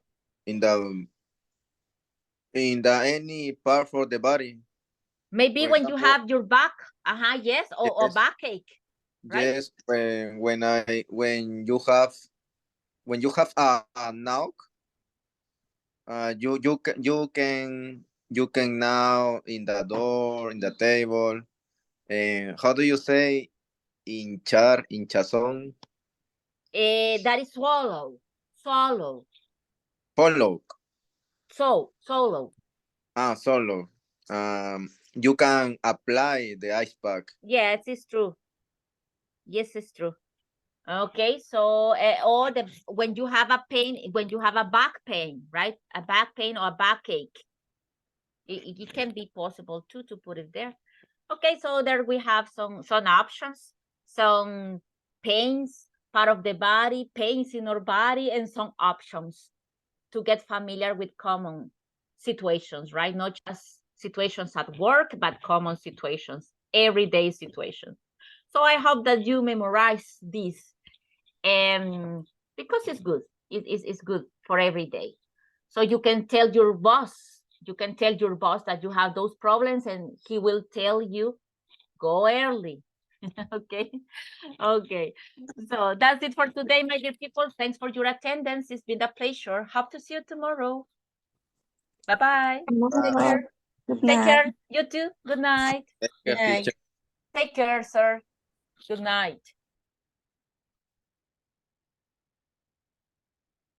any part for the body. Maybe for when example, you have your back, yes, or backache. Right? Yes, when you have a knock, you can now in the door, in the table. How do you say hinchazón? That is swallow. Follow. Solo. Solo. You can apply the ice pack. Yes, it's true. Yes, it's true. Okay, so or when you have a pain, when you have a back pain, right? A back pain or a backache, it can be possible too to put it there. Okay, so there we have some options, some pains, part of the body, pains in our body, and some options to get familiar with common situations, right? Not just situations at work, but common situations, everyday situations. So I hope that you memorize this, because it's good. It's good for every day. So you can tell your boss, that you have those problems, and he will tell you, go early. Okay. So that's it for today, my dear people. Thanks for your attendance. It's been a pleasure. Hope to see you tomorrow. Bye-bye. Good Take night. care. You too. Good night. Take care, Night. teacher. Take care, sir. Good night.